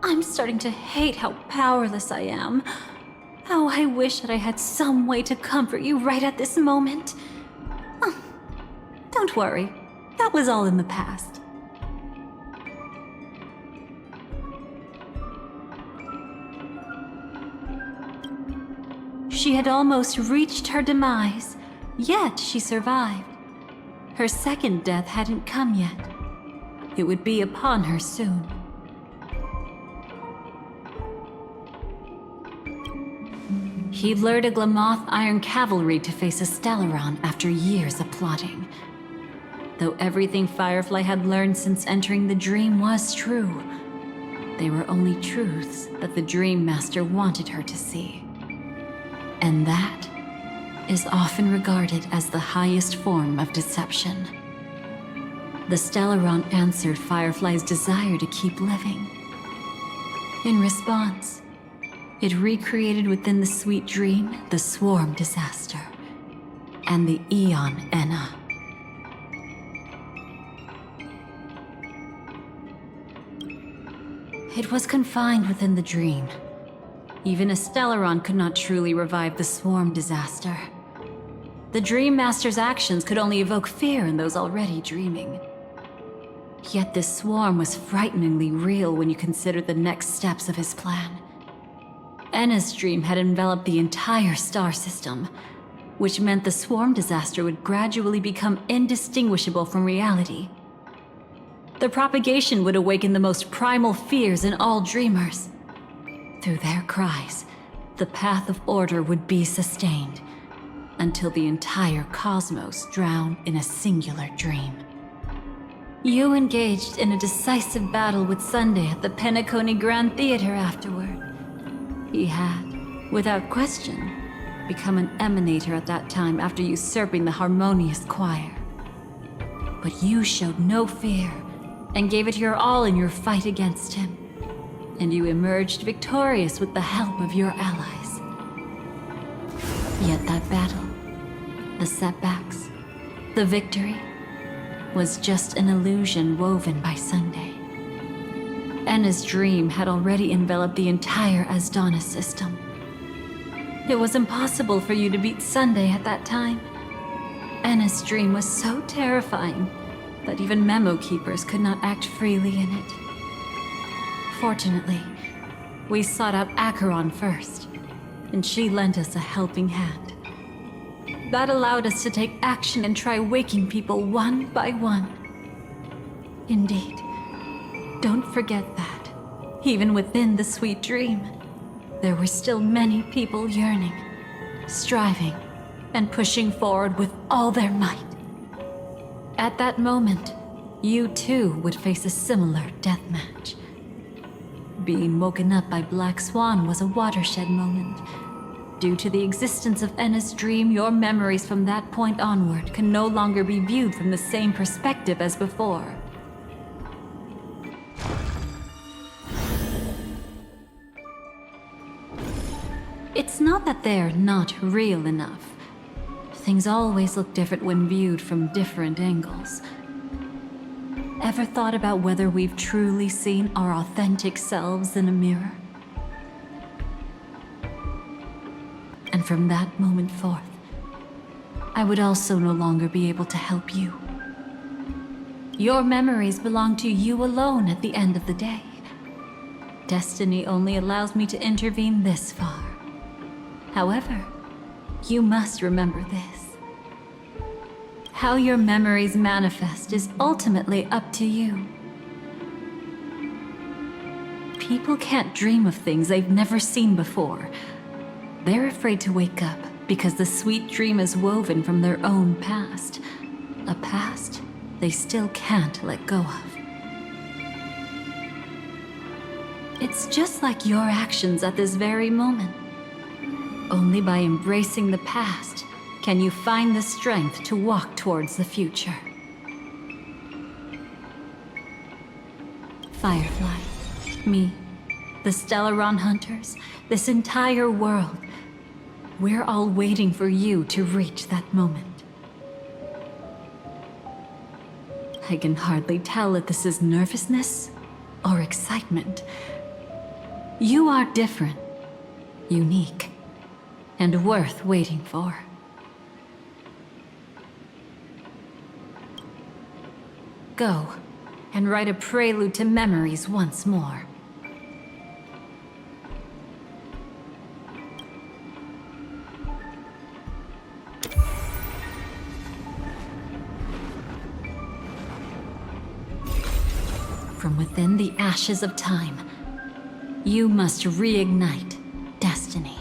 I'm starting to hate how powerless I am. How I wish that I had some way to comfort you right at this moment. Oh, don't worry, that was all in the past. She had almost reached her demise, yet she survived. Her second death hadn't come yet. It would be upon her soon. He lured a Glamoth Iron Cavalry to face a Stellaron after years of plotting. Though everything Firefly had learned since entering the dream was true, they were only truths that the Dream Master wanted her to see. And that is often regarded as the highest form of deception. The Stellaron answered Firefly's desire to keep living. In response, it recreated within the sweet dream the swarm disaster and the Eon Enna. It was confined within the dream. Even a Stellaron could not truly revive the swarm disaster. The Dream Master's actions could only evoke fear in those already dreaming. Yet this swarm was frighteningly real when you consider the next steps of his plan. Enna's dream had enveloped the entire star system, which meant the swarm disaster would gradually become indistinguishable from reality. The propagation would awaken the most primal fears in all dreamers. Through their cries, the path of order would be sustained, until the entire cosmos drowned in a singular dream. You engaged in a decisive battle with Sunday at the Penacony Grand Theater afterward. He had, without question, become an emanator at that time after usurping the harmonious choir. But you showed no fear and gave it your all in your fight against him. And you emerged victorious with the help of your allies. Yet that battle, the setbacks, the victory, was just an illusion woven by Sunday. Enna's dream had already enveloped the entire Asdana system. It was impossible for you to beat Sunday at that time. Enna's dream was so terrifying that even memo keepers could not act freely in it. Fortunately, we sought out Acheron first, and she lent us a helping hand. That allowed us to take action and try waking people one by one. Indeed, don't forget that, even within the sweet dream, there were still many people yearning, striving, and pushing forward with all their might. At that moment, you too would face a similar deathmatch. Being woken up by Black Swan was a watershed moment. Due to the existence of Enna's dream, your memories from that point onward can no longer be viewed from the same perspective as before. It's not that they're not real enough. Things always look different when viewed from different angles. Ever thought about whether we've truly seen our authentic selves in a mirror? And from that moment forth, I would also no longer be able to help you. Your memories belong to you alone at the end of the day. Destiny only allows me to intervene this far. However, you must remember this. How your memories manifest is ultimately up to you. People can't dream of things they've never seen before. They're afraid to wake up because the sweet dream is woven from their own past. A past they still can't let go of. It's just like your actions at this very moment. Only by embracing the past can you find the strength to walk towards the future. Firefly, me, the Stellaron Hunters, this entire world, we're all waiting for you to reach that moment. I can hardly tell if this is nervousness or excitement, You are different, unique, and worth waiting for. Go, and write a prelude to memories once more. From within the ashes of time, you must reignite destiny.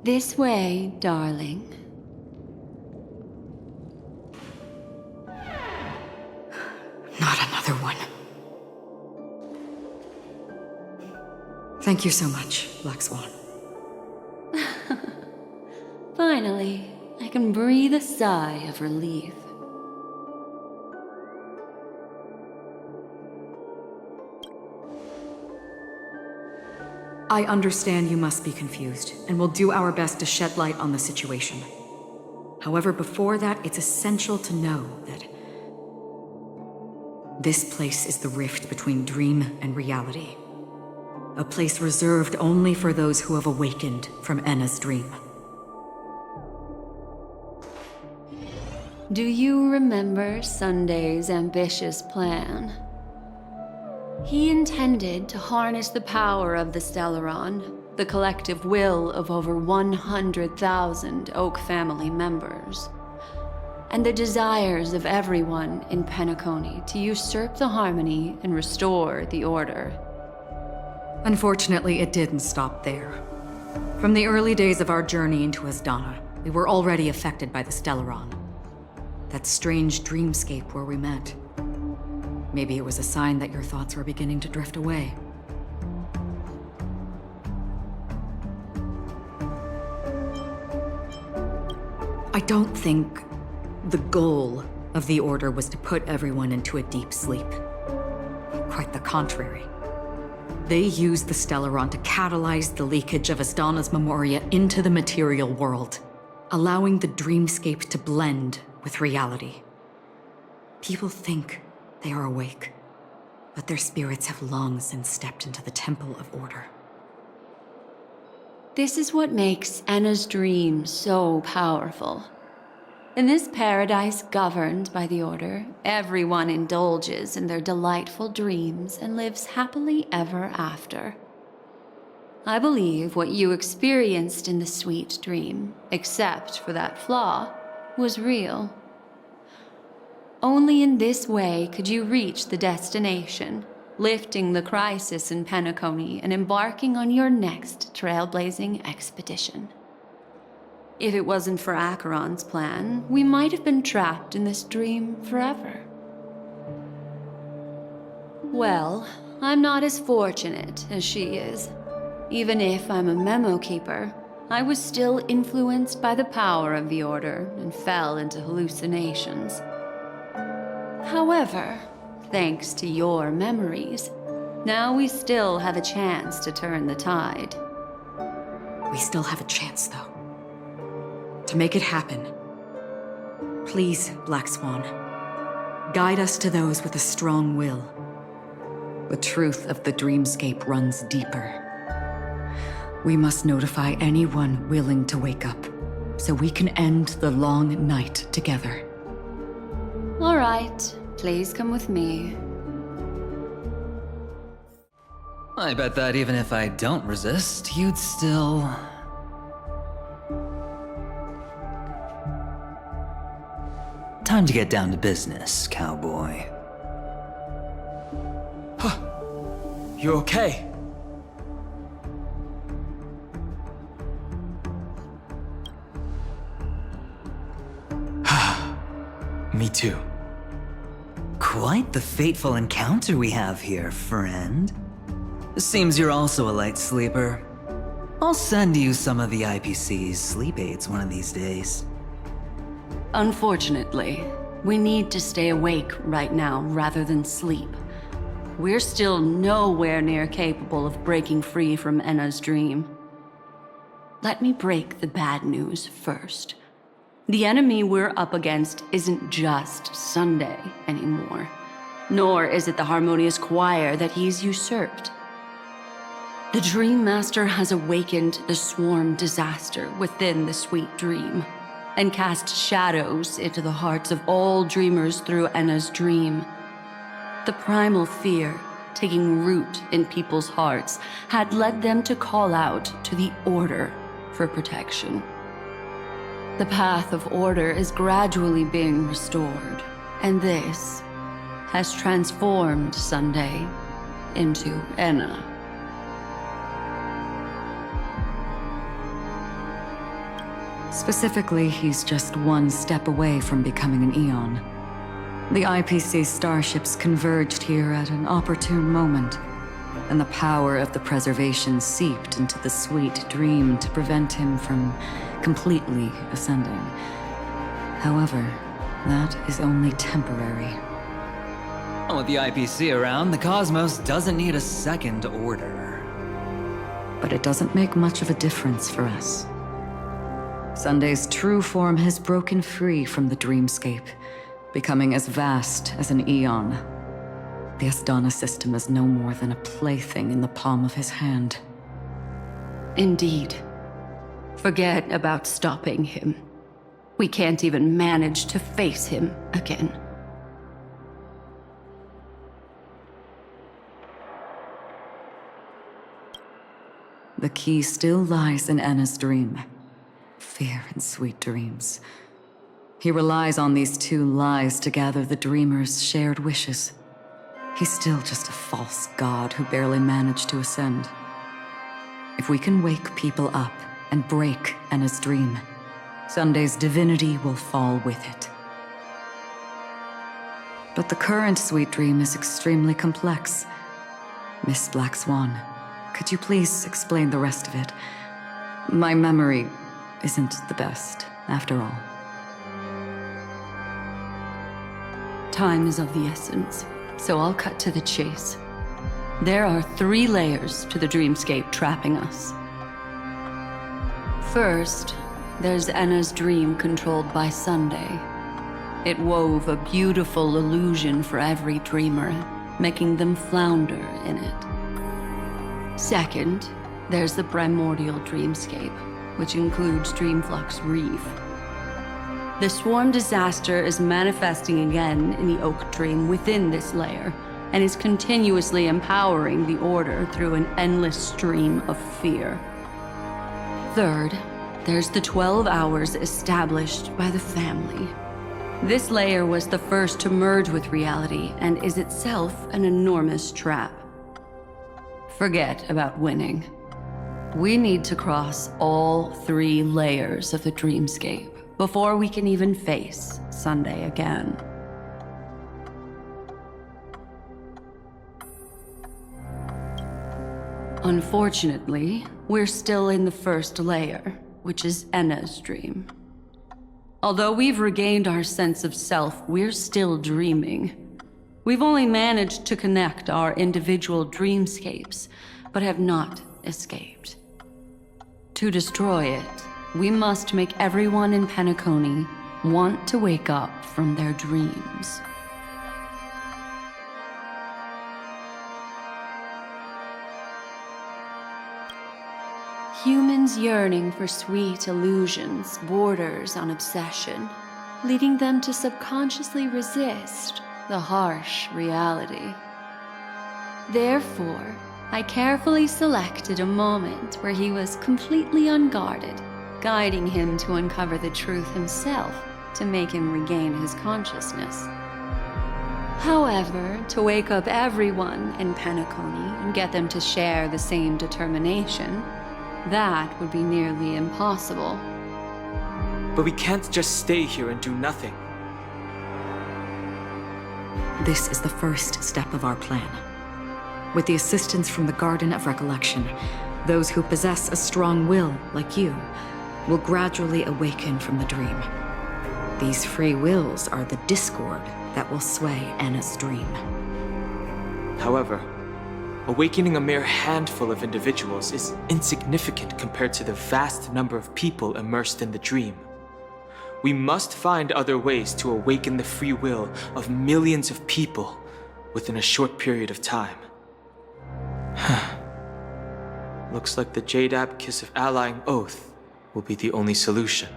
This way, darling. Not another one. Thank you so much, Black Swan. Finally, I can breathe a sigh of relief. I understand you must be confused, and will do our best to shed light on the situation. However, before that, it's essential to know that this place is the rift between dream and reality. A place reserved only for those who have awakened from Enna's dream. Do you remember Sunday's ambitious plan? He intended to harness the power of the Stellaron, the collective will of over 100,000 Oak family members, and the desires of everyone in Penacony to usurp the harmony and restore the order. Unfortunately, it didn't stop there. From the early days of our journey into Asdana, we were already affected by the Stellaron. That strange dreamscape where we met. Maybe it was a sign that your thoughts were beginning to drift away. I don't think the goal of the Order was to put everyone into a deep sleep. Quite the contrary. They used the Stellaron to catalyze the leakage of Asdana's Memoria into the material world, allowing the dreamscape to blend with reality. People think they are awake, but their spirits have long since stepped into the Temple of Order. This is what makes Enna's dream so powerful. In this paradise governed by the Order, everyone indulges in their delightful dreams and lives happily ever after. I believe what you experienced in the sweet dream, except for that flaw, was real. Only in this way could you reach the destination, lifting the crisis in Penacony and embarking on your next trailblazing expedition. If it wasn't for Acheron's plan, we might have been trapped in this dream forever. Well, I'm not as fortunate as she is. Even if I'm a memo keeper, I was still influenced by the power of the Order and fell into hallucinations. However, thanks to your memories, now we still have a chance to turn the tide. We still have a chance, though. To make it happen, please, Black Swan, guide us to those with a strong will. The truth of the dreamscape runs deeper. We must notify anyone willing to wake up, so we can end the long night together. All right, please come with me. I bet that even if I don't resist, you'd still... Time to get down to business, cowboy. Huh. You okay? Me too. Quite the fateful encounter we have here, friend. Seems you're also a light sleeper. I'll send you some of the IPC's sleep aids one of these days. Unfortunately, we need to stay awake right now rather than sleep. we're still nowhere near capable of breaking free from Enna's dream. Let me break the bad news first. The enemy we're up against isn't just Sunday anymore, nor is it the harmonious choir that he's usurped. The Dream Master has awakened the swarm disaster within the sweet dream, and cast shadows into the hearts of all dreamers through Enna's dream. The primal fear taking root in people's hearts had led them to call out to the Order for protection. The path of order is gradually being restored, and this has transformed Sunday into Enna. Specifically, he's just one step away from becoming an Eon. The IPC starships converged here at an opportune moment, and the power of the preservation seeped into the sweet dream to prevent him from completely ascending. However, that is only temporary. With the IPC around, the cosmos doesn't need a second order. But it doesn't make much of a difference for us. Sunday's true form has broken free from the dreamscape, becoming as vast as an eon. The Asdana system is no more than a plaything in the palm of his hand. Indeed. Forget about stopping him. We can't even manage to face him again. The key still lies in Enna's dream. Fear and sweet dreams. He relies on these two lies to gather the dreamer's shared wishes. He's still just a false god who barely managed to ascend. If we can wake people up and break Enna's dream, Sunday's divinity will fall with it. But the current sweet dream is extremely complex. Miss Black Swan, could you please explain the rest of it? My memory isn't the best, after all. Time is of the essence, so I'll cut to the chase. There are 3 layers to the dreamscape trapping us. First, there's Enna's dream controlled by Sunday. It wove a beautiful illusion for every dreamer, making them flounder in it. Second, there's the primordial dreamscape, which includes Dreamflux Reef. The swarm disaster is manifesting again in the Oak Dream within this layer, and is continuously empowering the Order through an endless stream of fear. Third, there's the 12 hours established by the family. This layer was the first to merge with reality and is itself an enormous trap. Forget about winning. We need to cross all 3 layers of the dreamscape before we can even face Sunday again. Unfortunately, we're still in the first layer, which is Enna's dream. Although we've regained our sense of self, we're still dreaming. We've only managed to connect our individual dreamscapes, but have not escaped. To destroy it, we must make everyone in Penacony want to wake up from their dreams. Humans yearning for sweet illusions borders on obsession, leading them to subconsciously resist the harsh reality. Therefore, I carefully selected a moment where he was completely unguarded, guiding him to uncover the truth himself to make him regain his consciousness. However, to wake up everyone in Penacony and get them to share the same determination, that would be nearly impossible. But we can't just stay here and do nothing. This is the first step of our plan. With the assistance from the Garden of Recollection, those who possess a strong will, like you, will gradually awaken from the dream. These free wills are the discord that will sway Enna's dream. However, awakening a mere handful of individuals is insignificant compared to the vast number of people immersed in the dream. We must find other ways to awaken the free will of millions of people within a short period of time. Looks like the Jade Kiss of Allying Oath will be the only solution.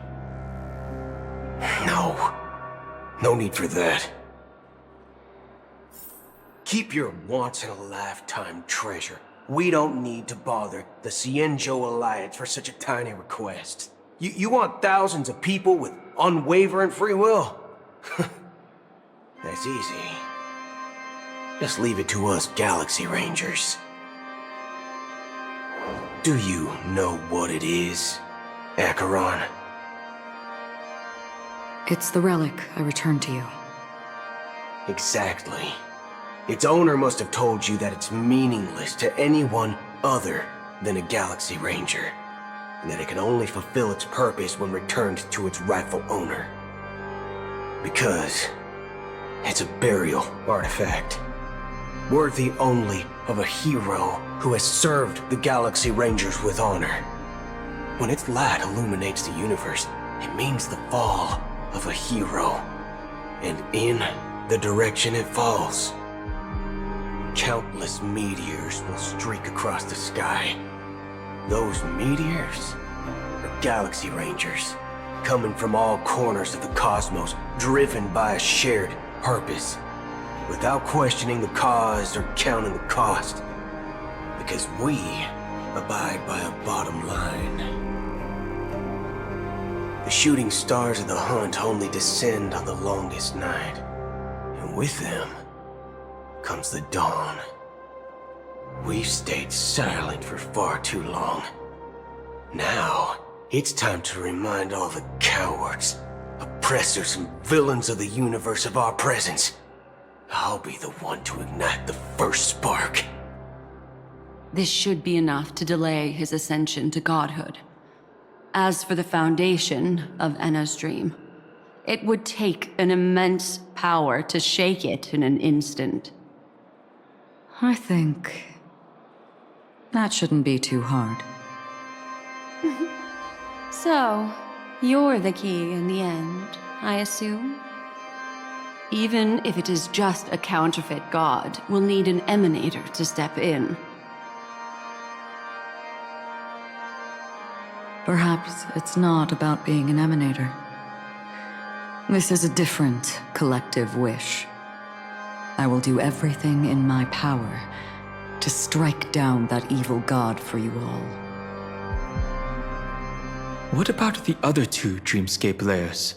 No need for that. Keep your once-in-a-lifetime treasure. We don't need to bother the Cienjo Alliance for such a tiny request. You want thousands of people with unwavering free will? That's easy. Just leave it to us Galaxy Rangers. Do you know what it is, Acheron? It's the relic I returned to you. Exactly. Its owner must have told you that it's meaningless to anyone other than a Galaxy Ranger, and that it can only fulfill its purpose when returned to its rightful owner. Because it's a burial artifact, worthy only of a hero who has served the Galaxy Rangers with honor. When its light illuminates the universe, it means the fall of a hero, and in the direction it falls, countless meteors will streak across the sky. Those meteors are Galaxy Rangers, coming from all corners of the cosmos, driven by a shared purpose, without questioning the cause or counting the cost, because we abide by a bottom line. The shooting stars of the hunt only descend on the longest night, and with them comes the dawn. We've stayed silent for far too long. Now, it's time to remind all the cowards, oppressors, and villains of the universe of our presence. I'll be the one to ignite the first spark. This should be enough to delay his ascension to godhood. As for the foundation of Enna's dream, it would take an immense power to shake it in an instant. I think that shouldn't be too hard. So, you're the key in the end, I assume? Even if it is just a counterfeit god, we'll need an emanator to step in. Perhaps it's not about being an emanator. This is a different collective wish. I will do everything in my power to strike down that evil god for you all. What about the other two dreamscape layers?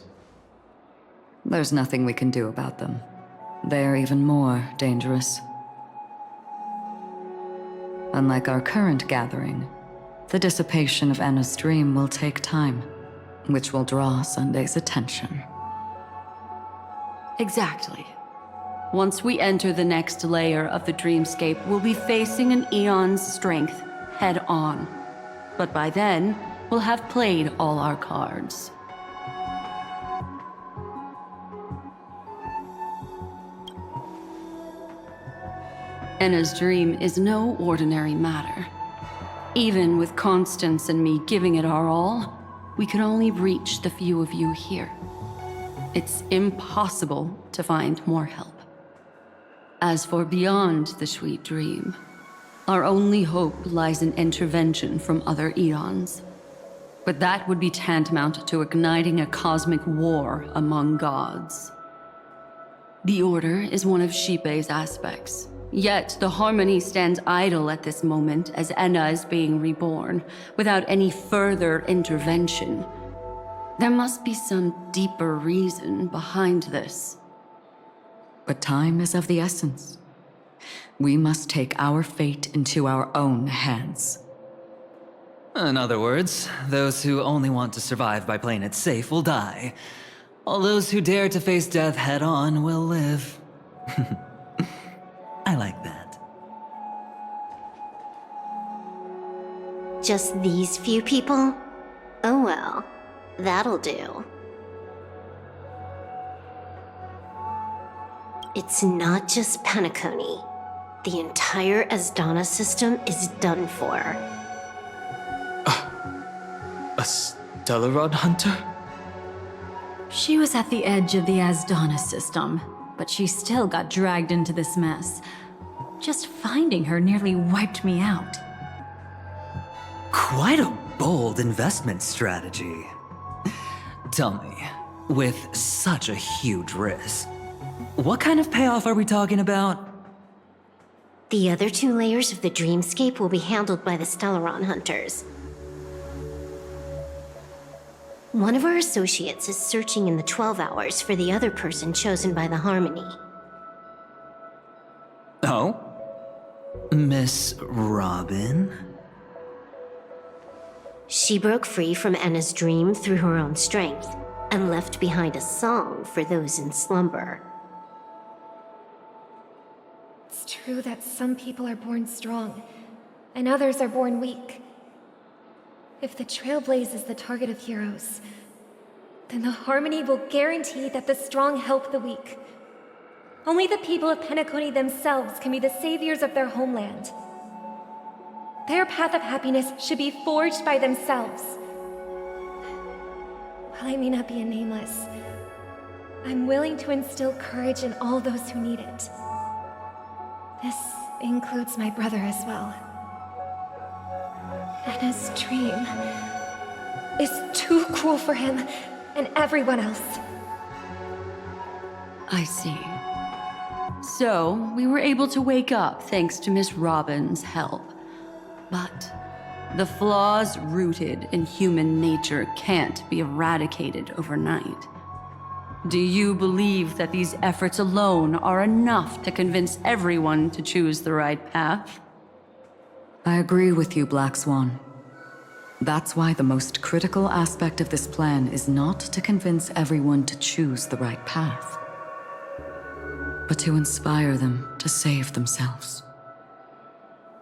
There's nothing we can do about them. They're even more dangerous. Unlike our current gathering, the dissipation of Enna's dream will take time, which will draw Sunday's attention. Exactly. Once we enter the next layer of the dreamscape, we'll be facing an eon's strength head on. But by then, we'll have played all our cards. Enna's dream is no ordinary matter. Even with Constance and me giving it our all, we can only reach the few of you here. It's impossible to find more help. As for beyond the sweet dream, our only hope lies in intervention from other eons. But that would be tantamount to igniting a cosmic war among gods. The Order is one of Xipe's aspects. Yet the Harmony stands idle at this moment as Enna is being reborn, without any further intervention. There must be some deeper reason behind this. But time is of the essence. We must take our fate into our own hands. In other words, those who only want to survive by playing it safe will die, while those who dare to face death head-on will live. I like that. Just these few people? Oh well, that'll do. It's not just Penacony. the entire Asdana system is done for. A Stellaron hunter? She was at the edge of the Asdana system, but she still got dragged into this mess. Just finding her nearly wiped me out. Quite a bold investment strategy. Tell me, with such a huge risk, what kind of payoff are we talking about? The other 2 layers of the dreamscape will be handled by the Stellaron hunters. One of our associates is searching in the 12 hours for the other person chosen by the Harmony. Oh? Miss Robin? She broke free from Enna's dream through her own strength, and left behind a song for those in slumber. It's true that some people are born strong, and others are born weak. If the Trailblaze is the target of heroes, then the Harmony will guarantee that the strong help the weak. Only the people of Penacony themselves can be the saviors of their homeland. Their path of happiness should be forged by themselves. While I may not be a nameless, I'm willing to instill courage in all those who need it. This includes my brother as well. Enna's dream is too cruel for him and everyone else. I see. So, we were able to wake up thanks to Miss Robin's help. But the flaws rooted in human nature can't be eradicated overnight. Do you believe that these efforts alone are enough to convince everyone to choose the right path? I agree with you, Black Swan. That's why the most critical aspect of this plan is not to convince everyone to choose the right path, but to inspire them to save themselves.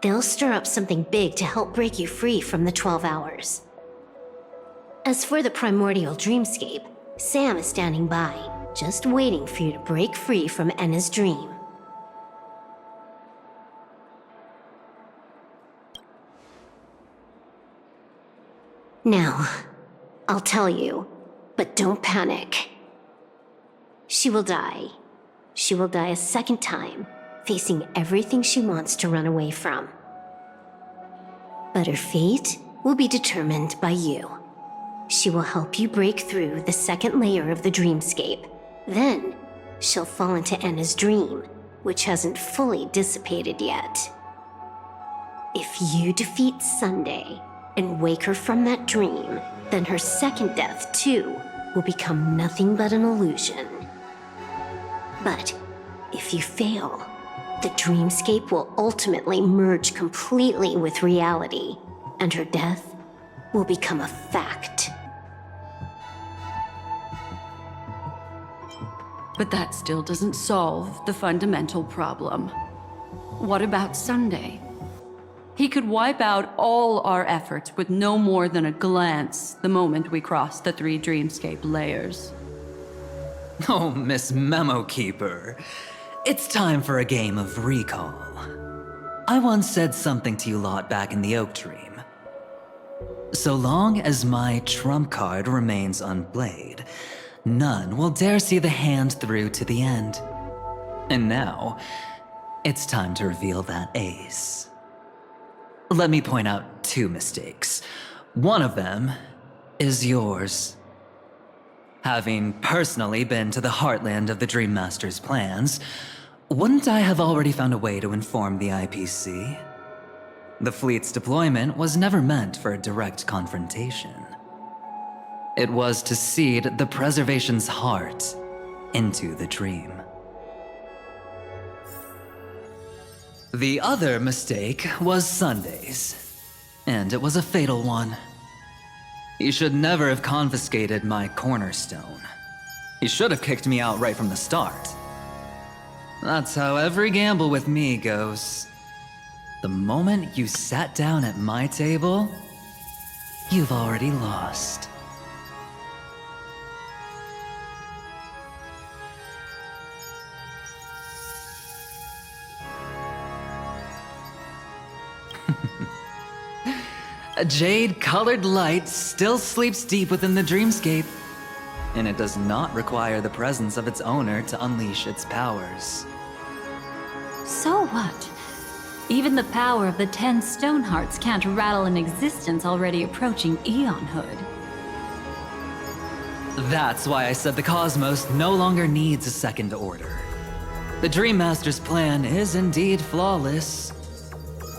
They'll stir up something big to help break you free from the 12 hours. As for the primordial dreamscape, Sam is standing by, just waiting for you to break free from Enna's dream. Now, I'll tell you, but don't panic. She will die. She will die a second time, facing everything she wants to run away from. But her fate will be determined by you. She will help you break through the second layer of the dreamscape. Then, she'll fall into Enna's dream, which hasn't fully dissipated yet. If you defeat Sunday and wake her from that dream, then her second death, too, will become nothing but an illusion. But if you fail, the dreamscape will ultimately merge completely with reality, and her death will become a fact. But that still doesn't solve the fundamental problem. What about Sunday? He could wipe out all our efforts with no more than a glance the moment we cross the 3 dreamscape layers. Oh, Miss Memo Keeper. It's time for a game of recall. I once said something to you lot back in the Oak Dream. So long as my trump card remains unplayed, none will dare see the hand through to the end. And now, it's time to reveal that ace. Let me point out 2 mistakes. One of them is yours. Having personally been to the heartland of the Dream Master's plans, wouldn't I have already found a way to inform the IPC? The fleet's deployment was never meant for a direct confrontation. It was to seed the preservation's heart into the dream. The other mistake was Sundays, and it was a fatal one. He should never have confiscated my cornerstone. He should have kicked me out right from the start. That's how every gamble with me goes. The moment you sat down at my table, you've already lost. A jade-colored light still sleeps deep within the dreamscape, and it does not require the presence of its owner to unleash its powers. So what? Even the power of the 10 stone hearts can't rattle an existence already approaching eonhood. That's why I said the cosmos no longer needs a second order. The Dream Master's plan is indeed flawless.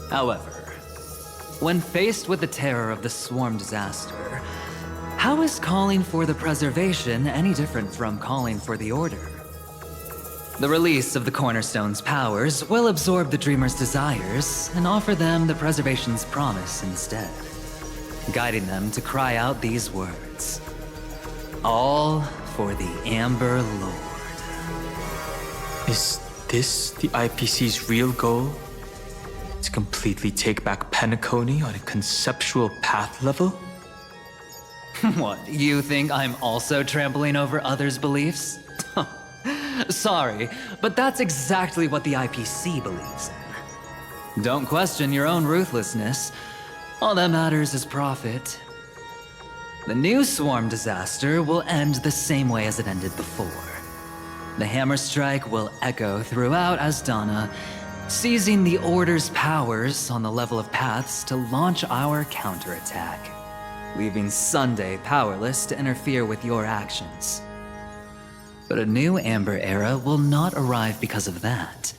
However, when faced with the terror of the swarm disaster, how is calling for the preservation any different from calling for the order? The release of the Cornerstone's powers will absorb the Dreamer's desires and offer them the preservation's promise instead, guiding them to cry out these words: all for the Amber Lord. Is this the IPC's real goal? To completely take back Penacony on a conceptual path level? What, you think I'm also trampling over others' beliefs? Sorry, but that's exactly what the IPC believes in. Don't question your own ruthlessness. All that matters is profit. The new swarm disaster will end the same way as it ended before. The hammer strike will echo throughout Asdana, seizing the Order's powers on the level of paths to launch our counterattack, leaving Sunday powerless to interfere with your actions. But a new Amber Era will not arrive because of that.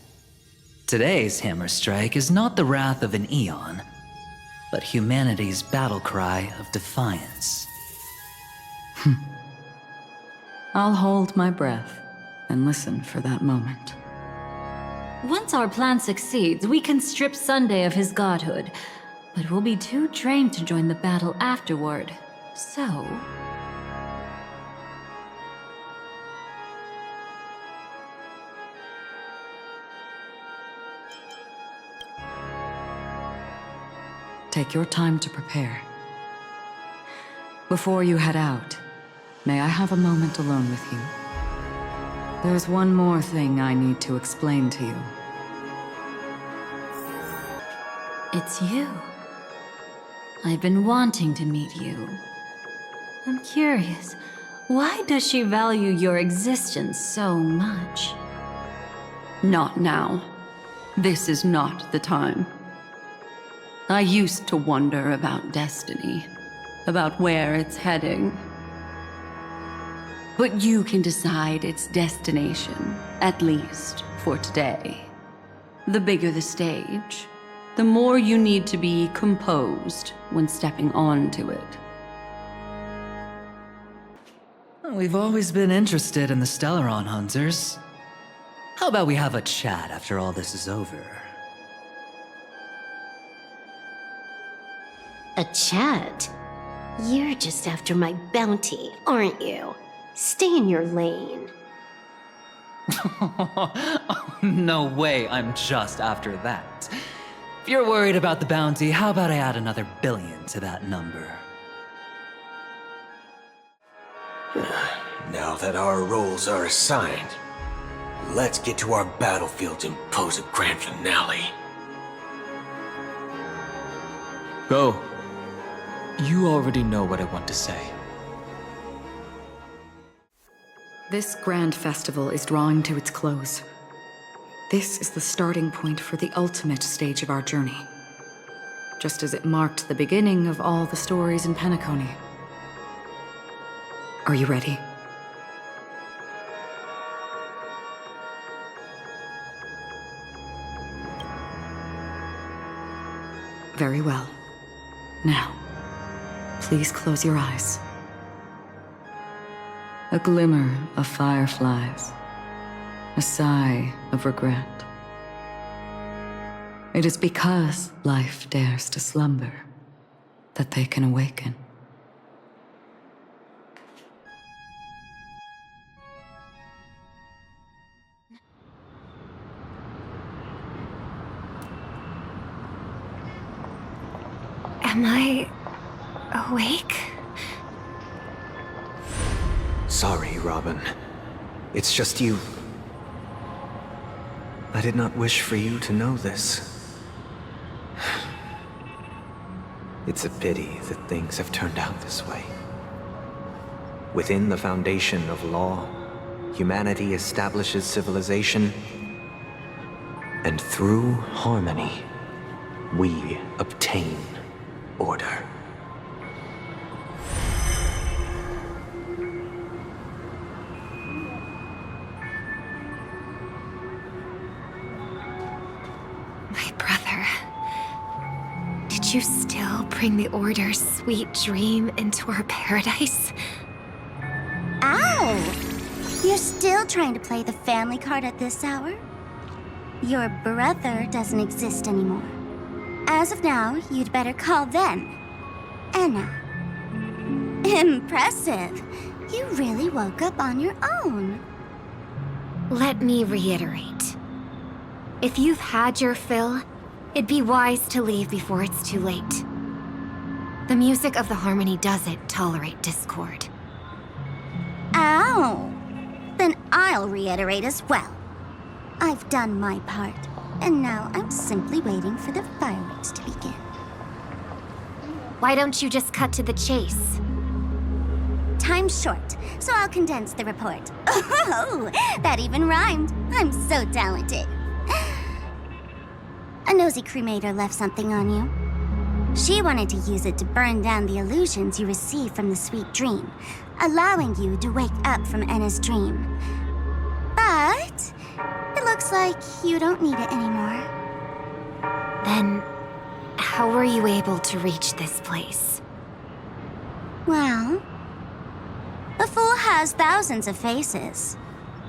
Today's hammer strike is not the wrath of an eon, but humanity's battle cry of defiance. I'll hold my breath and listen for that moment. Once our plan succeeds, we can strip Sunday of his godhood, but we'll be too drained to join the battle afterward. So... take your time to prepare. Before you head out, may I have a moment alone with you? There's one more thing I need to explain to you. it's you. I've been wanting to meet you. I'm curious, why does she value your existence so much? Not now. This is not the time. I used to wonder about destiny, about where it's heading. But you can decide its destination, at least for today. The bigger the stage, the more you need to be composed when stepping onto it. We've always been interested in the Stellaron Hunters. How about we have a chat after all this is over? A chat? You're just after my bounty, aren't you? Stay in your lane. Oh, no way I'm just after that. If you're worried about the bounty, how about I add another billion to that number? Now that our roles are assigned, let's get to our battlefields and pose a grand finale. Go. You already know what I want to say. This grand festival is drawing to its close. This is the starting point for the ultimate stage of our journey, just as it marked the beginning of all the stories in Penacony. Are you ready? Very well. Now, please close your eyes. A glimmer of fireflies, a sigh of regret. It is because life dares to slumber that they can awaken. Am I awake? Sorry, Robin. It's just you. I did not wish for you to know this. It's a pity that things have turned out this way. Within the foundation of law, humanity establishes civilization, and through harmony, we obtain order. My brother. Did you still bring the Order's sweet dream into our paradise? Ow! You're still trying to play the family card at this hour? Your brother doesn't exist anymore. As of now, you'd better call them Anna. Impressive. You really woke up on your own. Let me reiterate. If you've had your fill, it'd be wise to leave before it's too late. The music of the harmony doesn't tolerate discord. Ow! Then I'll reiterate as well. I've done my part, and now I'm simply waiting for the fireworks to begin. Why don't you just cut to the chase? Time's short, so I'll condense the report. Oh, that even rhymed. I'm so talented. A nosy cremator left something on you. She wanted to use it to burn down the illusions you received from the sweet dream, allowing you to wake up from Anna's dream. But it looks like you don't need it anymore. Then, how were you able to reach this place? Well, a fool has thousands of faces.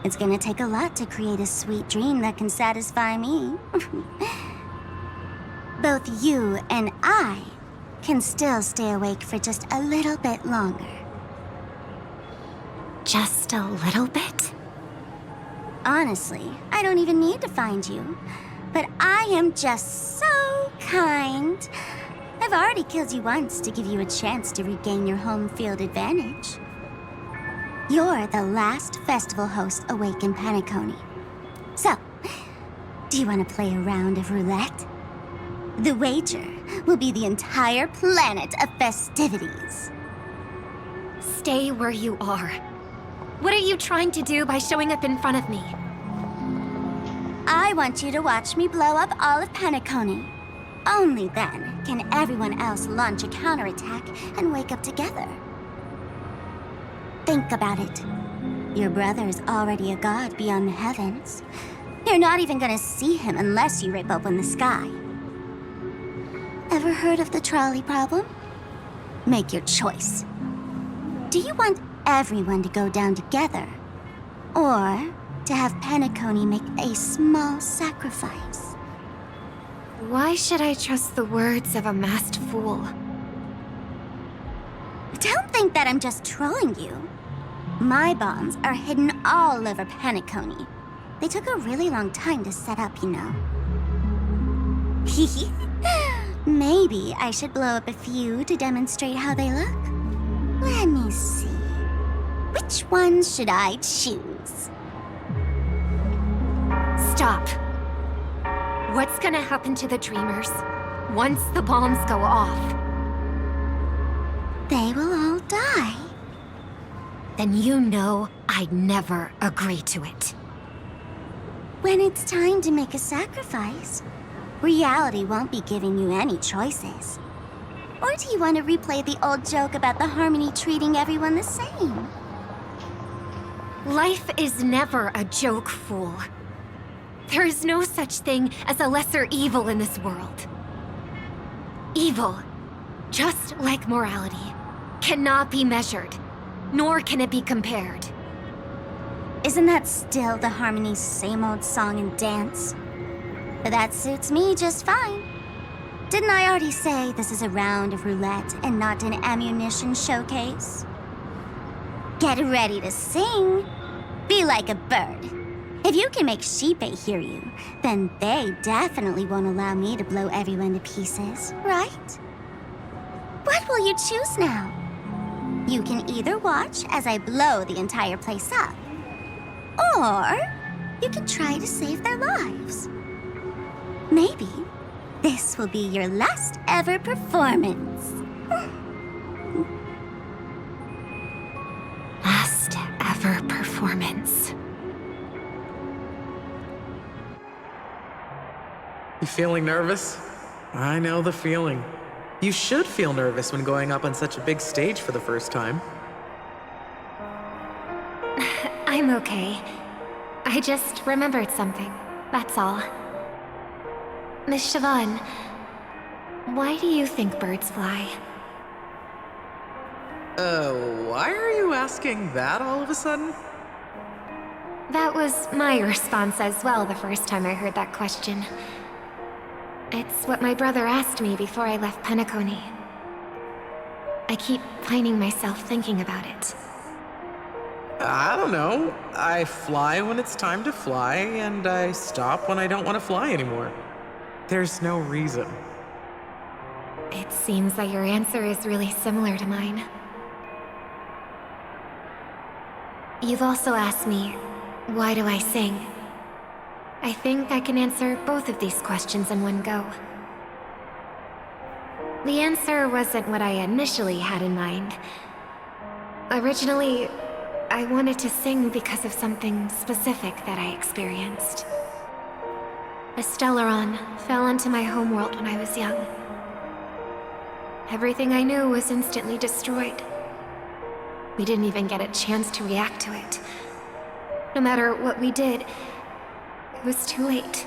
It's gonna take a lot to create a sweet dream that can satisfy me. Both you and I can still stay awake for just a little bit longer. Just a little bit? Honestly, I don't even need to find you. But I am just so kind. I've already killed you once to give you a chance to regain your home field advantage. You're the last festival host awake in Penacony. So, do you want to play a round of roulette? The wager will be the entire planet of festivities. Stay where you are. What are you trying to do by showing up in front of me? I want you to watch me blow up all of Penacony. Only then can everyone else launch a counterattack and wake up together. Think about it. Your brother's already a god beyond the heavens. You're not even gonna see him unless you rip open the sky. Ever heard of the trolley problem? Make your choice. Do you want everyone to go down together? Or to have Penacony make a small sacrifice? Why should I trust the words of a masked fool? Don't think that I'm just trolling you. My bombs are hidden all over Penacony. They took a really long time to set up, you know. Maybe I should blow up a few to demonstrate how they look. Let me see. Which ones should I choose? Stop. What's gonna happen to the dreamers once the bombs go off? They will all die. Then you know I'd never agree to it. When it's time to make a sacrifice, reality won't be giving you any choices. Or do you want to replay the old joke about the harmony treating everyone the same? Life is never a joke, fool. There is no such thing as a lesser evil in this world. Evil, just like morality, cannot be measured, nor can it be compared. Isn't that still the harmony's same old song and dance? That suits me just fine. Didn't I already say this is a round of roulette and not an ammunition showcase? Get ready to sing. Be like a bird. If you can make Sheepei hear you, then they definitely won't allow me to blow everyone to pieces, right? What will you choose now? You can either watch as I blow the entire place up, or you can try to save their lives. Maybe this will be your last ever performance. Last ever performance. You feeling nervous? I know the feeling. You should feel nervous when going up on such a big stage for the first time. I'm okay. I just remembered something. That's all. Miss Siobhan, why do you think birds fly? Why are you asking that all of a sudden? That was my response as well the first time I heard that question. It's what my brother asked me before I left Penacony. I keep finding myself thinking about it. I don't know. I fly when it's time to fly, and I stop when I don't want to fly anymore. There's no reason. It seems that your answer is really similar to mine. You've also asked me, why do I sing? I think I can answer both of these questions in one go. The answer wasn't what I initially had in mind. Originally, I wanted to sing because of something specific that I experienced. A Stellaron fell onto my homeworld when I was young. Everything I knew was instantly destroyed. We didn't even get a chance to react to it. No matter what we did, it was too late.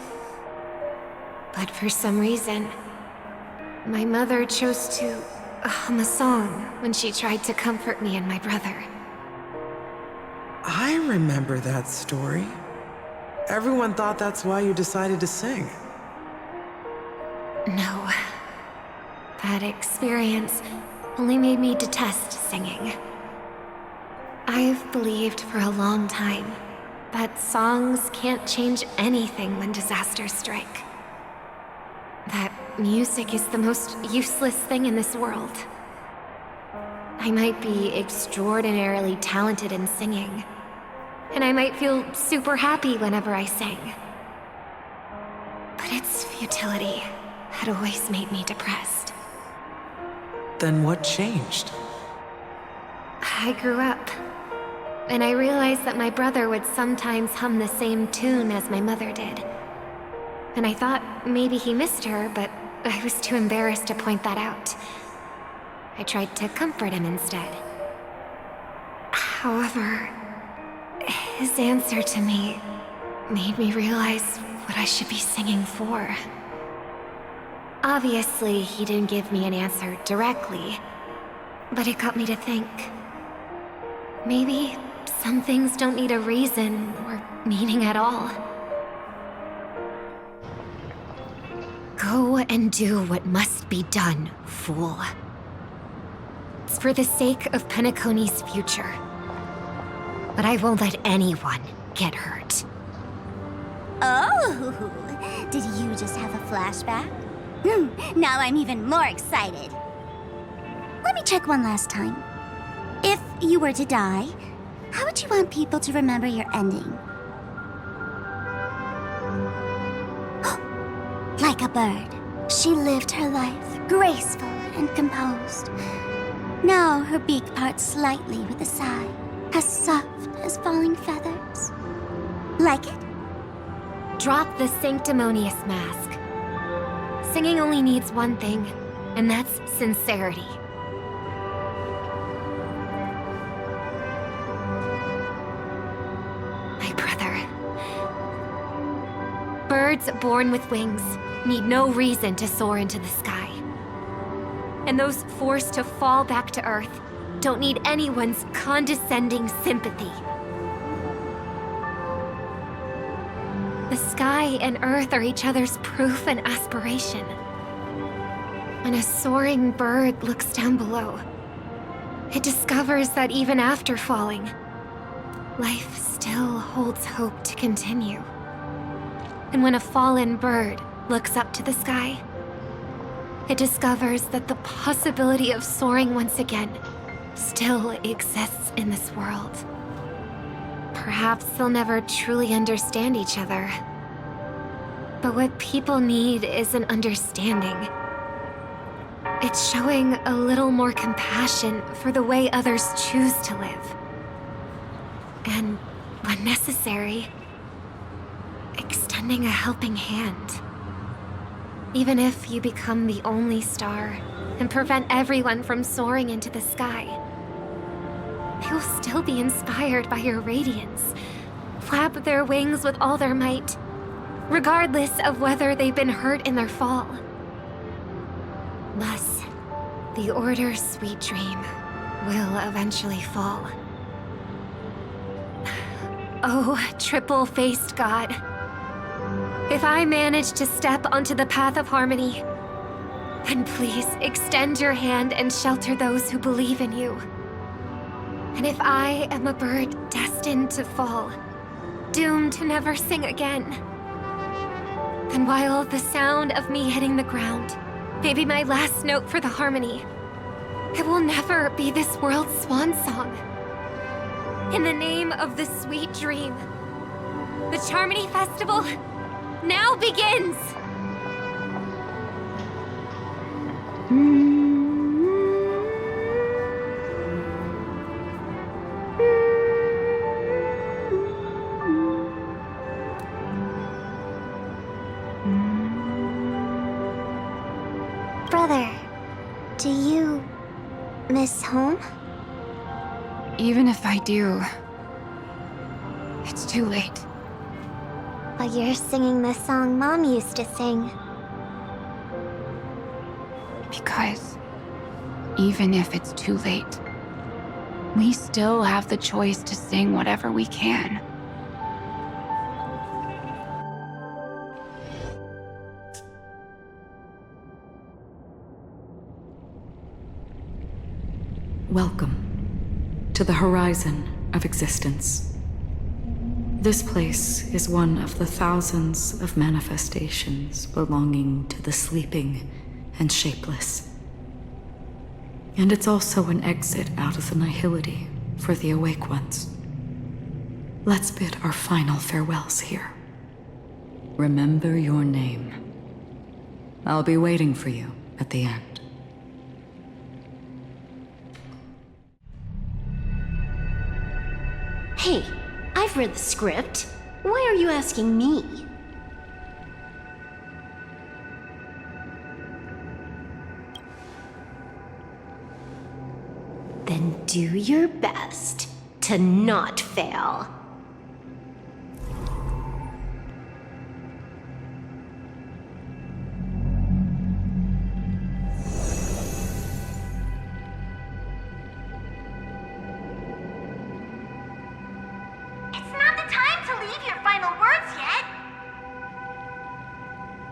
But for some reason, my mother chose to hum a song when she tried to comfort me and my brother. I remember that story. Everyone thought that's why you decided to sing. No. That experience only made me detest singing. I've believed for a long time that songs can't change anything when disasters strike. That music is the most useless thing in this world. I might be extraordinarily talented in singing, and I might feel super happy whenever I sang. But its futility had always made me depressed. Then what changed? I grew up, and I realized that my brother would sometimes hum the same tune as my mother did. And I thought maybe he missed her, but I was too embarrassed to point that out. I tried to comfort him instead. However, his answer to me made me realize what I should be singing for. Obviously, he didn't give me an answer directly, but it got me to think. Maybe some things don't need a reason or meaning at all. Go and do what must be done, fool. It's for the sake of Penacony's future. But I won't let anyone get hurt. Oh, did you just have a flashback? Now I'm even more excited. Let me check one last time. If you were to die, how would you want people to remember your ending? Like a bird, she lived her life, graceful and composed. Now her beak parts slightly with a sigh, as soft as falling feathers. Like it? Drop the sanctimonious mask. Singing only needs one thing, and that's sincerity. My brother. Birds born with wings need no reason to soar into the sky. And those forced to fall back to Earth don't need anyone's condescending sympathy. The sky and Earth are each other's proof and aspiration. When a soaring bird looks down below, it discovers that even after falling, life still holds hope to continue. And when a fallen bird looks up to the sky, it discovers that the possibility of soaring once again still exists in this world. Perhaps they'll never truly understand each other, But what people need is an understanding. It's showing a little more compassion for the way others choose to live. And, when necessary, extending a helping hand. Even if you become the only star and prevent everyone from soaring into the sky, they will still be inspired by your radiance, flap their wings with all their might, regardless of whether they've been hurt in their fall. Thus, the Order's sweet dream will eventually fall. Oh, triple-faced God. If I manage to step onto the path of harmony, then please extend your hand and shelter those who believe in you. And if I am a bird destined to fall, doomed to never sing again, then while the sound of me hitting the ground may be my last note for the harmony, it will never be this world's swan song. In the name of the sweet dream, the Charmony Festival now begins! Brother, do you miss home? Even if I do, it's too late. But you're singing the song Mom used to sing. Because even if it's too late, we still have the choice to sing whatever we can. Welcome to the horizon of existence. This place is one of the thousands of manifestations belonging to the sleeping and shapeless. And it's also an exit out of the nihility for the awake ones. Let's bid our final farewells here. Remember your name. I'll be waiting for you at the end. Hey, I've read the script. Why are you asking me? Then do your best to not fail.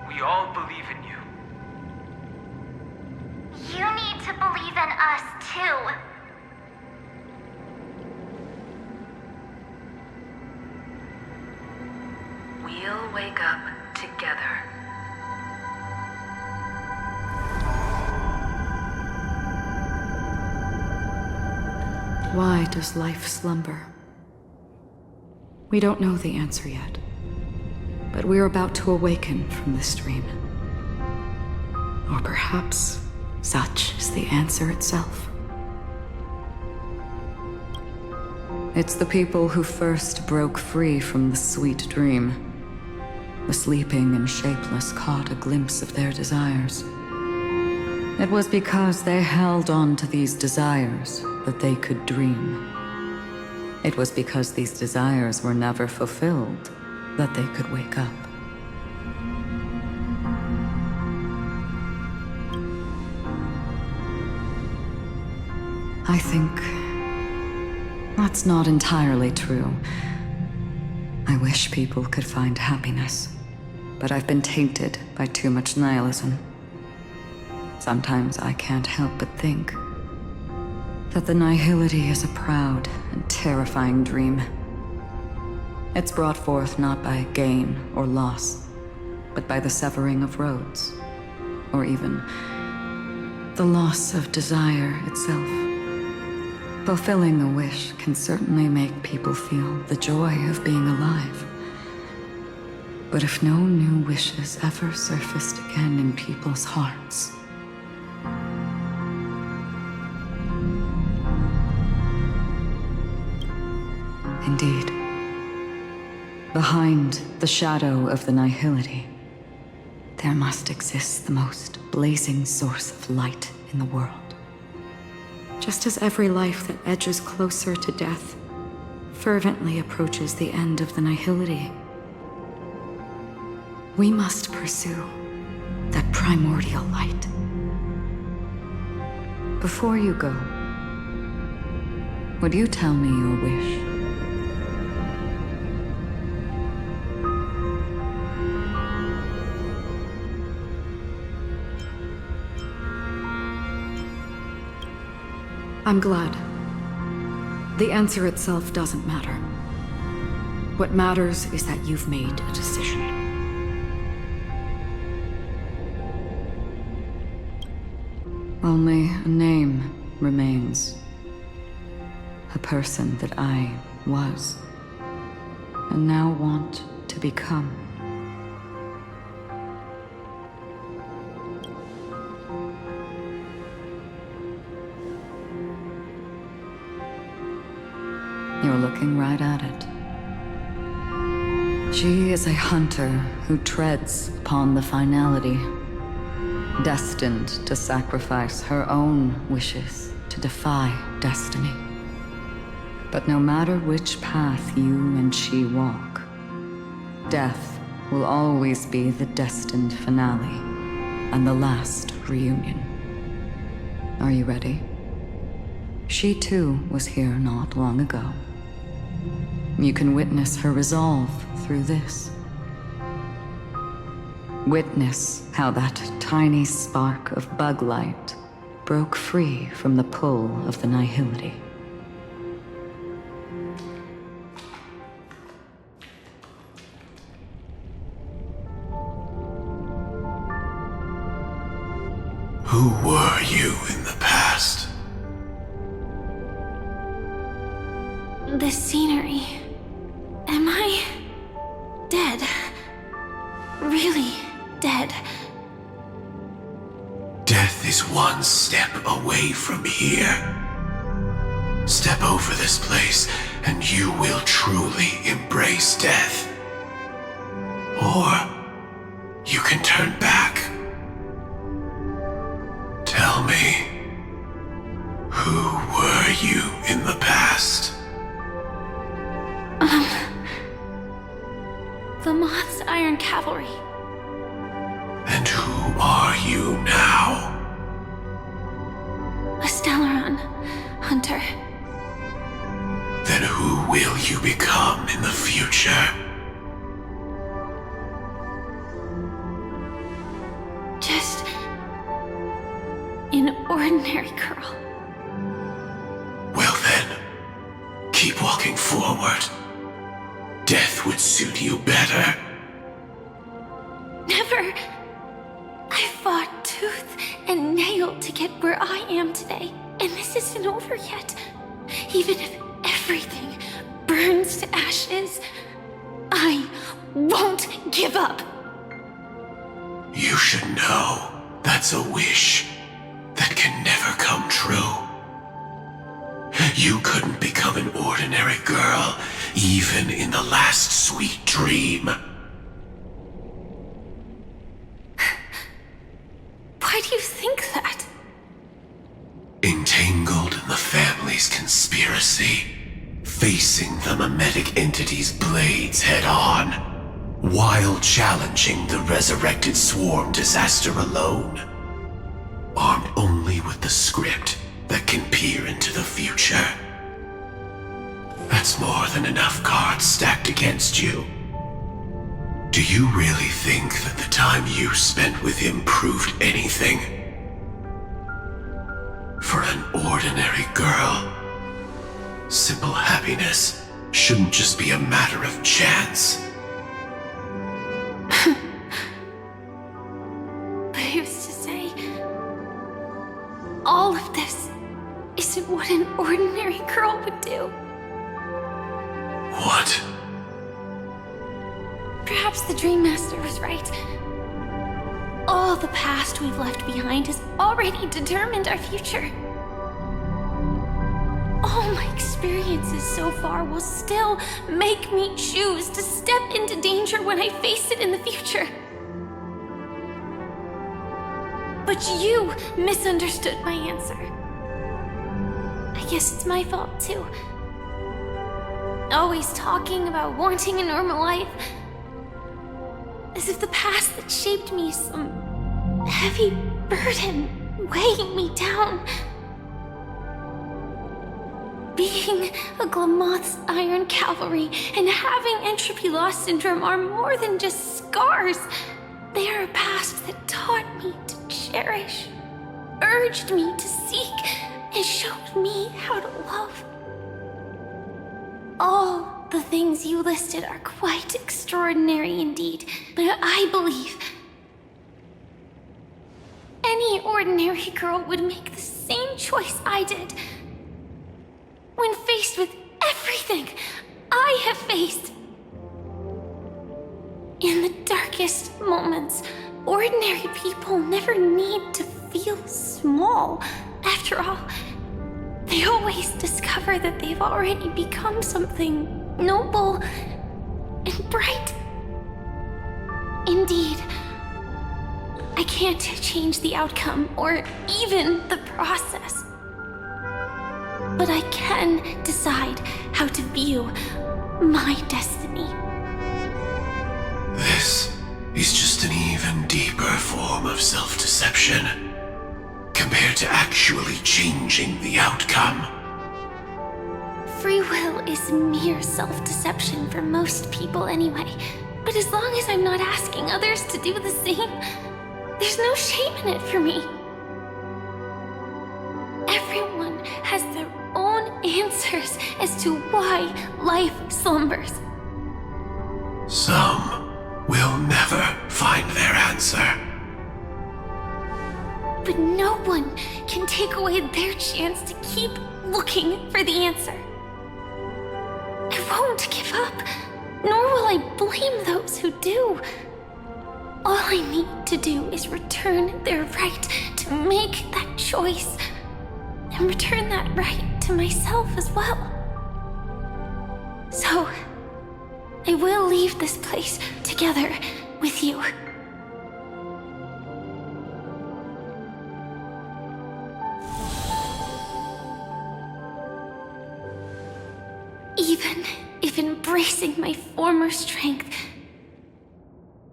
We all believe in you. You need to believe in us, too. We'll wake up together. Why does life slumber? We don't know the answer yet. But we're about to awaken from this dream. Or perhaps such is the answer itself. It's the people who first broke free from the sweet dream. The sleeping and shapeless caught a glimpse of their desires. It was because they held on to these desires that they could dream. It was because these desires were never fulfilled that they could wake up. I think that's not entirely true. I wish people could find happiness, but I've been tainted by too much nihilism. Sometimes I can't help but think that the nihility is a proud and terrifying dream. It's brought forth not by gain or loss, but by the severing of roads, or even the loss of desire itself. Fulfilling a wish can certainly make people feel the joy of being alive. But if no new wishes ever surfaced again in people's hearts, indeed, behind the shadow of the nihility, there must exist the most blazing source of light in the world. Just as every life that edges closer to death fervently approaches the end of the nihility, we must pursue that primordial light. Before you go, would you tell me your wish? I'm glad. The answer itself doesn't matter. What matters is that you've made a decision. Only a name remains. A person that I was, and now want to become. You're looking right at it. She is a hunter who treads upon the finality, destined to sacrifice her own wishes to defy destiny. But no matter which path you and she walk, death will always be the destined finale and the last reunion. Are you ready? She too was here not long ago. You can witness her resolve through this. Witness how that tiny spark of bug light broke free from the pull of the nihility. Who were you in the past? The scenery. Am I dead? Really dead? Death is one step away from here. Step over this place, and you will truly embrace death. Or you can turn back. Tell me, who were you in the past? The Moth's Iron Cavalry. And who are you now? A Stellaron hunter. Then who will you become in the future? Just an ordinary girl. Well then, keep walking forward. Death would suit you better. Never. I fought tooth and nail to get where I am today, and this isn't over yet. Even if everything burns to ashes, I won't give up. You should know that's a wish that can never come true. You couldn't become an ordinary girl, even in the last sweet dream. Why do you think that? Entangled in the family's conspiracy, facing the mimetic entity's blades head-on, while challenging the resurrected swarm disaster alone, armed only with the script that can peer into the future. That's more than enough cards stacked against you. Do you really think that the time you spent with him proved anything? For an ordinary girl, simple happiness shouldn't just be a matter of chance. But who's to say all of this isn't what an ordinary girl would do? What? Perhaps the Dream Master was right. All the past we've left behind has already determined our future. All my experiences so far will still make me choose to step into danger when I face it in the future. But you misunderstood my answer. I guess it's my fault too. Always talking about wanting a normal life. As if the past that shaped me is some heavy burden weighing me down. Being a Glamoth's Iron Cavalry and having entropy loss syndrome are more than just scars. They are a past that taught me to cherish, urged me to seek, and showed me how to love. All the things you listed are quite extraordinary indeed, but I believe any ordinary girl would make the same choice I did. When faced with everything I have faced. In the darkest moments, ordinary people never need to feel small. After all, they always discover that they've already become something noble and bright. Indeed, I can't change the outcome or even the process. But I can decide how to view my destiny. This is just an even deeper form of self-deception, compared to actually changing the outcome. Free will is mere self-deception for most people anyway. But as long as I'm not asking others to do the same, there's no shame in it for me. Everyone has their own answers as to why life slumbers. Some will never find their answer. But no one can take away their chance to keep looking for the answer. I won't give up, nor will I blame those who do. All I need to do is return their right to make that choice, and return that right to myself as well. So, I will leave this place together with you. Even if embracing my former strength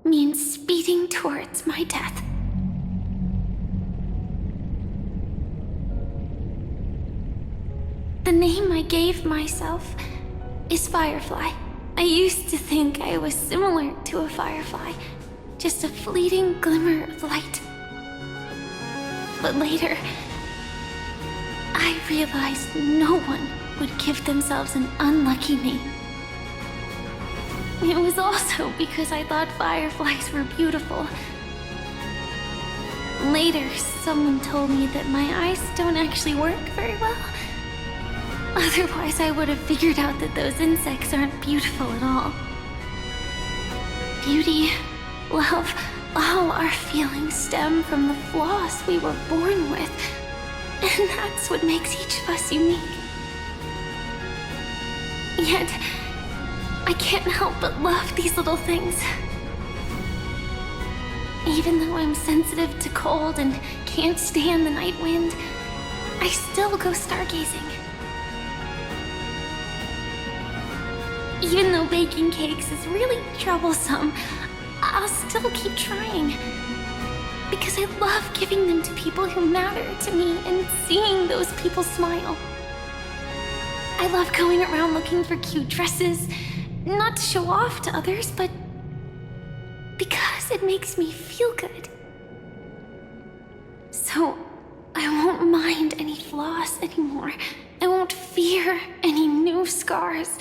means speeding towards my death. The name I gave myself is Firefly. I used to think I was similar to a firefly, just a fleeting glimmer of light. But later, I realized no one would give themselves an unlucky name. It was also because I thought fireflies were beautiful. Later, someone told me that my eyes don't actually work very well. Otherwise, I would have figured out that those insects aren't beautiful at all. Beauty, love, all our feelings stem from the flaws we were born with. And that's what makes each of us unique. Yet, I can't help but love these little things. Even though I'm sensitive to cold and can't stand the night wind, I still go stargazing. Even though baking cakes is really troublesome, I'll still keep trying. Because I love giving them to people who matter to me and seeing those people smile. I love going around looking for cute dresses, not to show off to others, but because it makes me feel good. So, I won't mind any flaws anymore. I won't fear any new scars.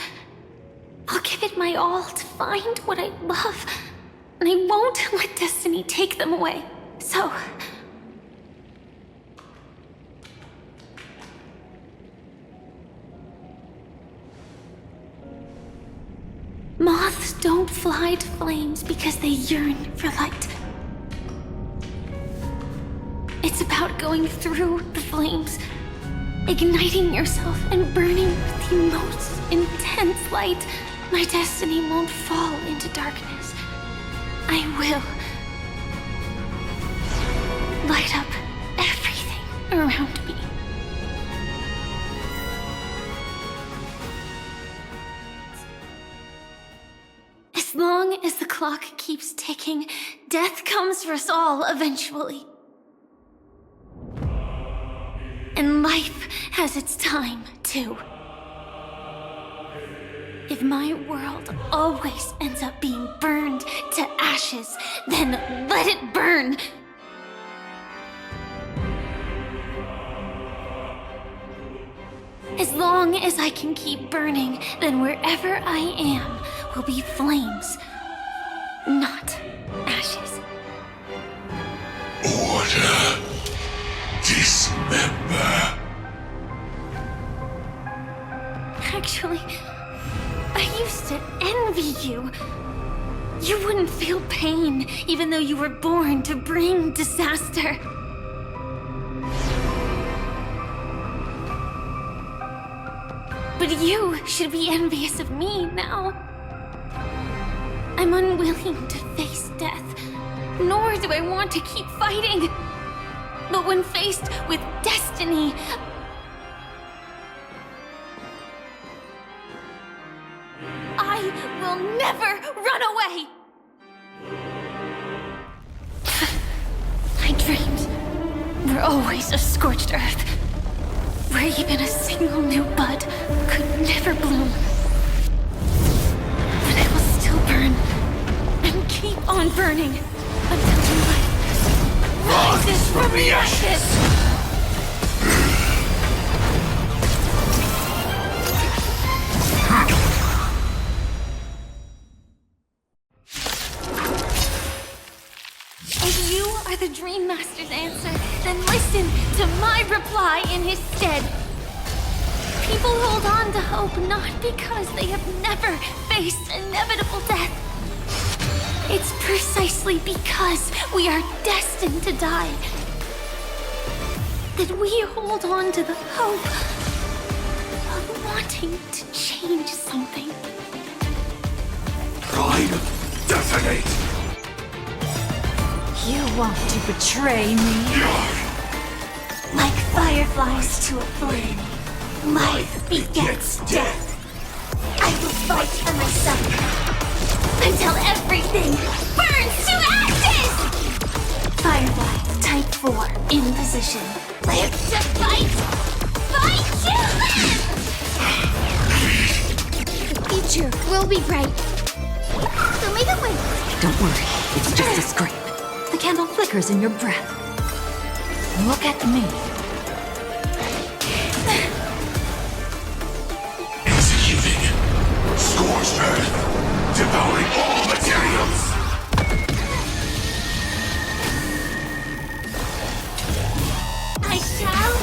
I'll give it my all to find what I love, and I won't let destiny take them away. So, moths don't fly to flames because they yearn for light. It's about going through the flames, igniting yourself and burning with the most intense light. My destiny won't fall into darkness. I will light up everything around me. As long as the clock keeps ticking, death comes for us all eventually. And life has its time, too. If my world always ends up being burned to ashes, then let it burn! As long as I can keep burning, then wherever I am will be flames, not ashes. Order. Dismember. Actually, I used to envy you. You wouldn't feel pain, even though you were born to bring disaster. But you should be envious of me now. I'm unwilling to face death, nor do I want to keep fighting. But when faced with destiny, I will never run away! My dreams were always a scorched earth, where even a single new bud could never bloom. But I will still burn, and keep on burning, until life rises from the ashes! If you are the Dream Master's answer, then listen to my reply in his stead. People hold on to hope not because they have never faced inevitable death. It's precisely because we are destined to die that we hold on to the hope of wanting to change something. Prime, detonate! You want to betray me? Like fireflies to a flame, life begets death. I will fight for myself until everything burns to ashes! Firefly, type 4, in position. Live to fight! Fight to live! The future will be bright. So make it wait. Don't worry, it's just a scrape. The candle flickers in your breath. Look at me. Executing. Scorched earth. Devouring all materials. I shall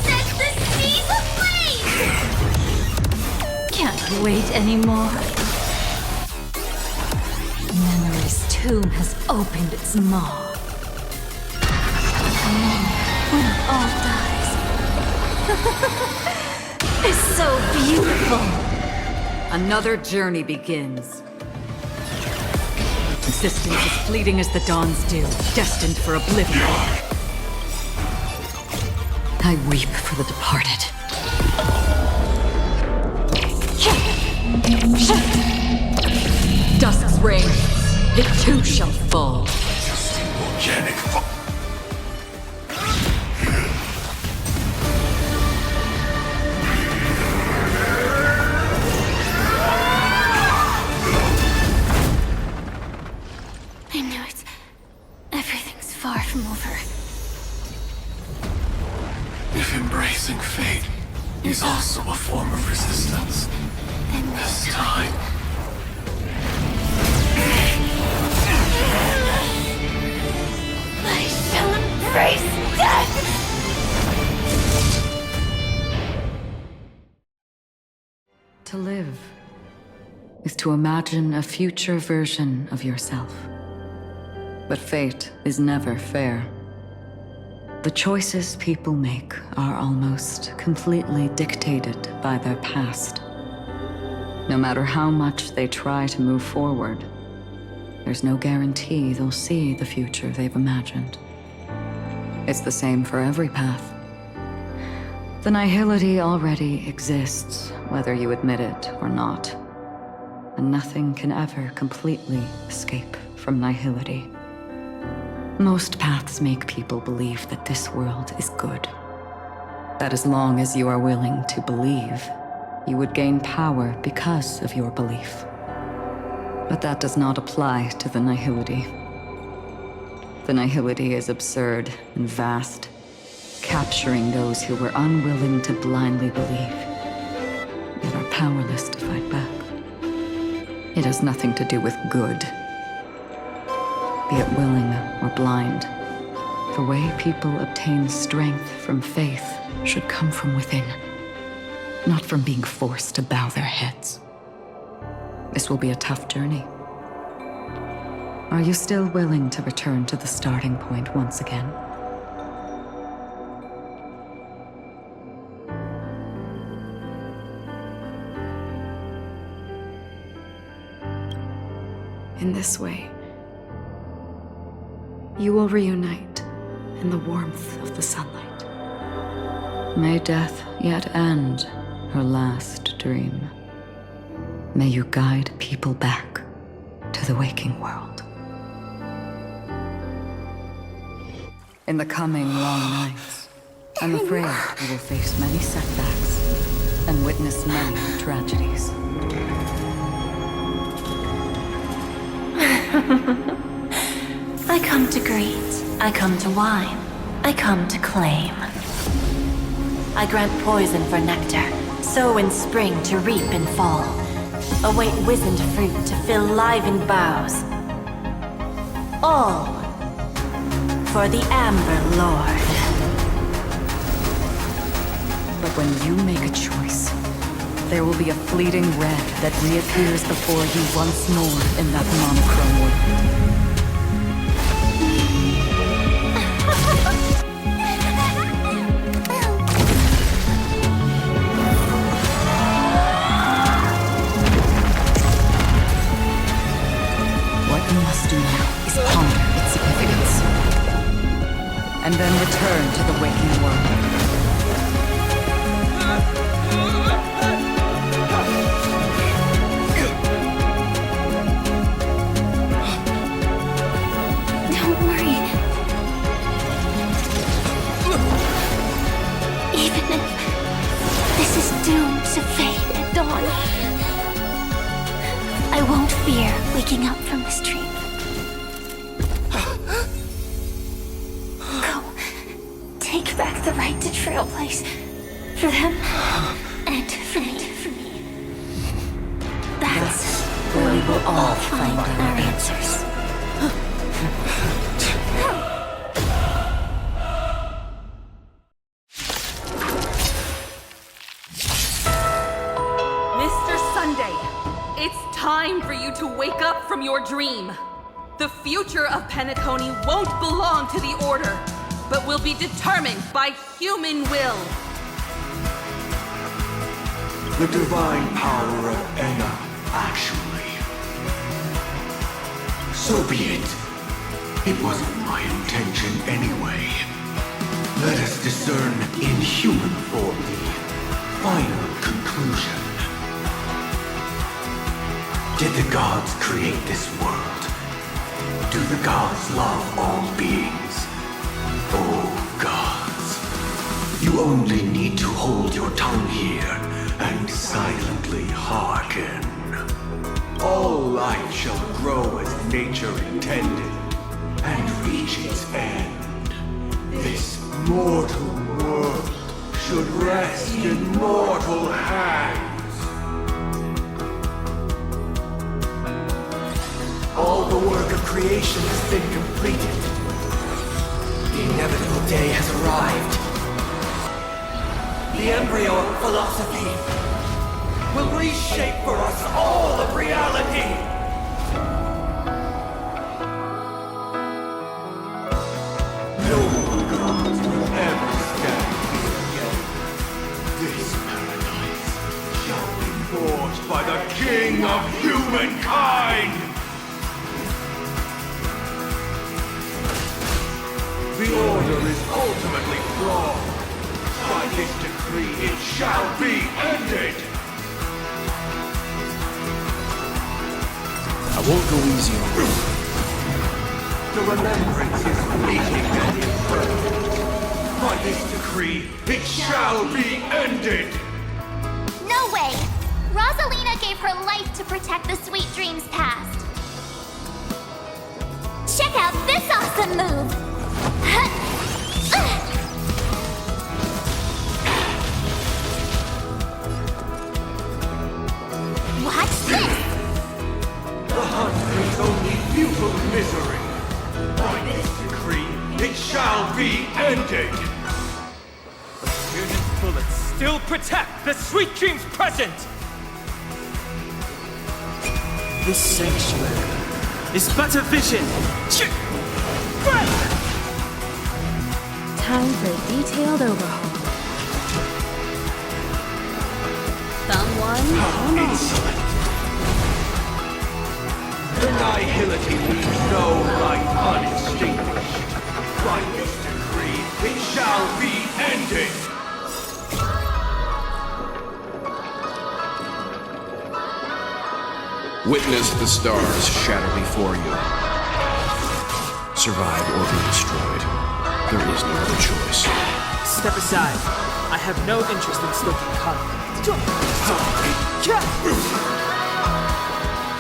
set the seas ablaze! Can't wait anymore. Memory's tomb has opened its maw. And then, when it all dies, it's so beautiful. Another journey begins. Existence as fleeting as the dawn's dew, destined for oblivion. I weep for the departed. Dusk's reign, it too shall fall. Just organic I knew it. Everything's far from over. If embracing fate is also a form of resistance, Then this time... I shall embrace death! To live is to imagine a future version of yourself. But fate is never fair. The choices people make are almost completely dictated by their past. No matter how much they try to move forward, there's no guarantee they'll see the future they've imagined. It's the same for every path. The nihility already exists, whether you admit it or not. And nothing can ever completely escape from nihility. Most paths make people believe that this world is good. That as long as you are willing to believe, you would gain power because of your belief. But that does not apply to the nihility. The nihility is absurd and vast, capturing those who were unwilling to blindly believe, yet are powerless to fight back. It has nothing to do with good. Be it willing or blind, the way people obtain strength from faith should come from within, not from being forced to bow their heads. This will be a tough journey. Are you still willing to return to the starting point once again? In this way, you will reunite in the warmth of the sunlight. May death yet end her last dream. May you guide people back to the waking world. In the coming long nights, I'm afraid you will face many setbacks and witness many tragedies. I come to greet, I come to whine, I come to claim. I grant poison for nectar, sow in spring to reap in fall. Await wizened fruit to fill livened boughs. All for the Amber Lord. But when you make a choice, there will be a fleeting red that reappears before you once more in that monochrome world. What you must do now is ponder its significance, and then return to the waking world. Doomed to fade at dawn. I won't fear waking up from this dream. Go. Take back the right to trailblaze. For them, and for me. That's where we will all find our answers. Time for you to wake up from your dream. The future of Penacony won't belong to the Order, but will be determined by human will. The divine power of Enna, actually. So be it. It wasn't my intention anyway. Let us discern in human form the final conclusion. Did the gods create this world? Do the gods love all beings? Oh, gods. You only need to hold your tongue here and silently hearken. All life shall grow as nature intended and reach its end. This mortal world should rest in mortal hands. All the work of creation has been completed. The inevitable day has arrived. The embryo of philosophy will reshape for us all of reality! No gods will ever stand here again. This paradise shall be forged by the King of Humankind! The Order is ultimately flawed. By this decree, it shall be ended! I won't go easy on you. The remembrance is fleeting and impermanent. By this decree, it shall be ended! No way! Rosalina gave her life to protect the sweet dreams past. Check out this awesome move! Watch this! The hunt brings only futile misery. By this decree, it shall be ended! Tyrannus bullets still protect the sweet dreams present! This sanctuary is but a vision! Time for a detailed overhaul. Someone Insolent! The nihility leaves no light unextinguished. By this decree, it shall be ended! Witness the stars shatter before you. Survive or be destroyed. There is no other choice. Step aside. I have no interest in stoking conflict.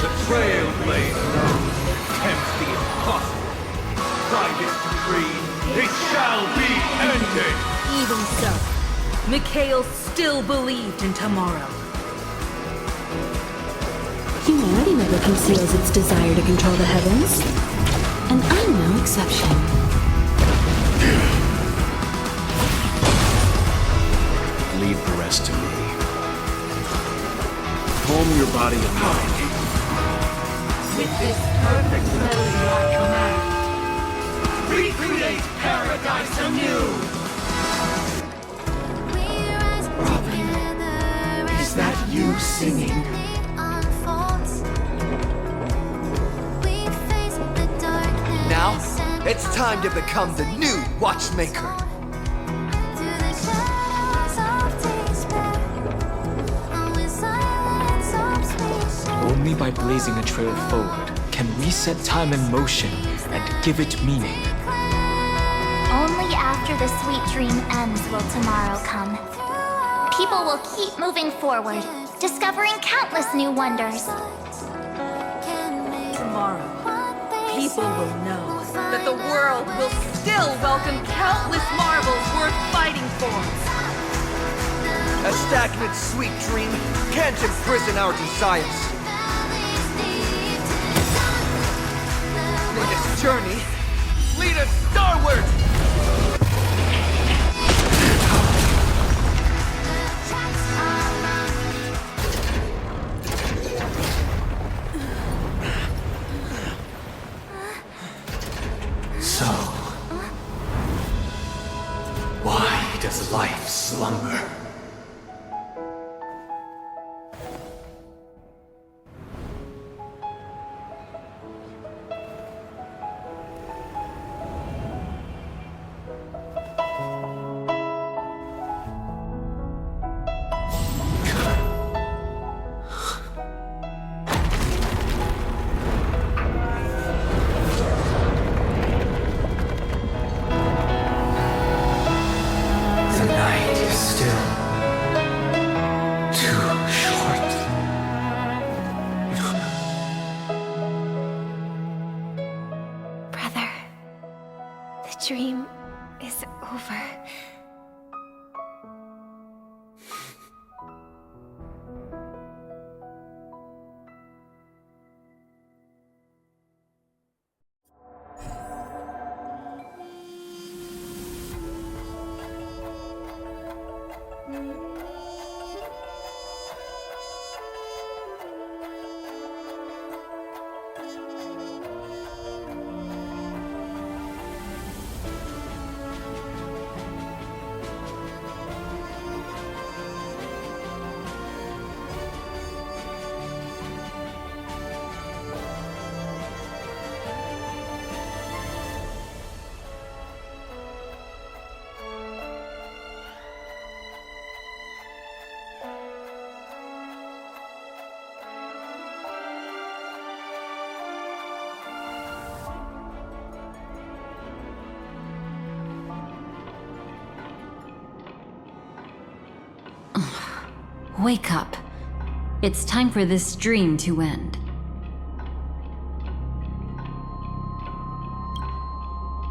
The Trailblazer knows and attempts the impossible. By this decree, it shall be ended! Even so, Mikhail still believed in tomorrow. Humanity never conceals its desire to control the heavens. And I'm no exception. Leave the rest to me. Calm your body and mind. With this perfect melody I command, recreate paradise anew! Is that you singing? Now, it's time to become the new Watchmaker. Only by blazing a trail forward can we set time in motion and give it meaning. Only after the sweet dream ends will tomorrow come. People will keep moving forward, discovering countless new wonders. Tomorrow, people will know that the world will still welcome countless marvels worth fighting for. A stagnant sweet dream can't imprison our desires. For this journey, lead us starward! So, why does life slumber? The night is still too short. Brother, the dream is over. Wake up. It's time for this dream to end.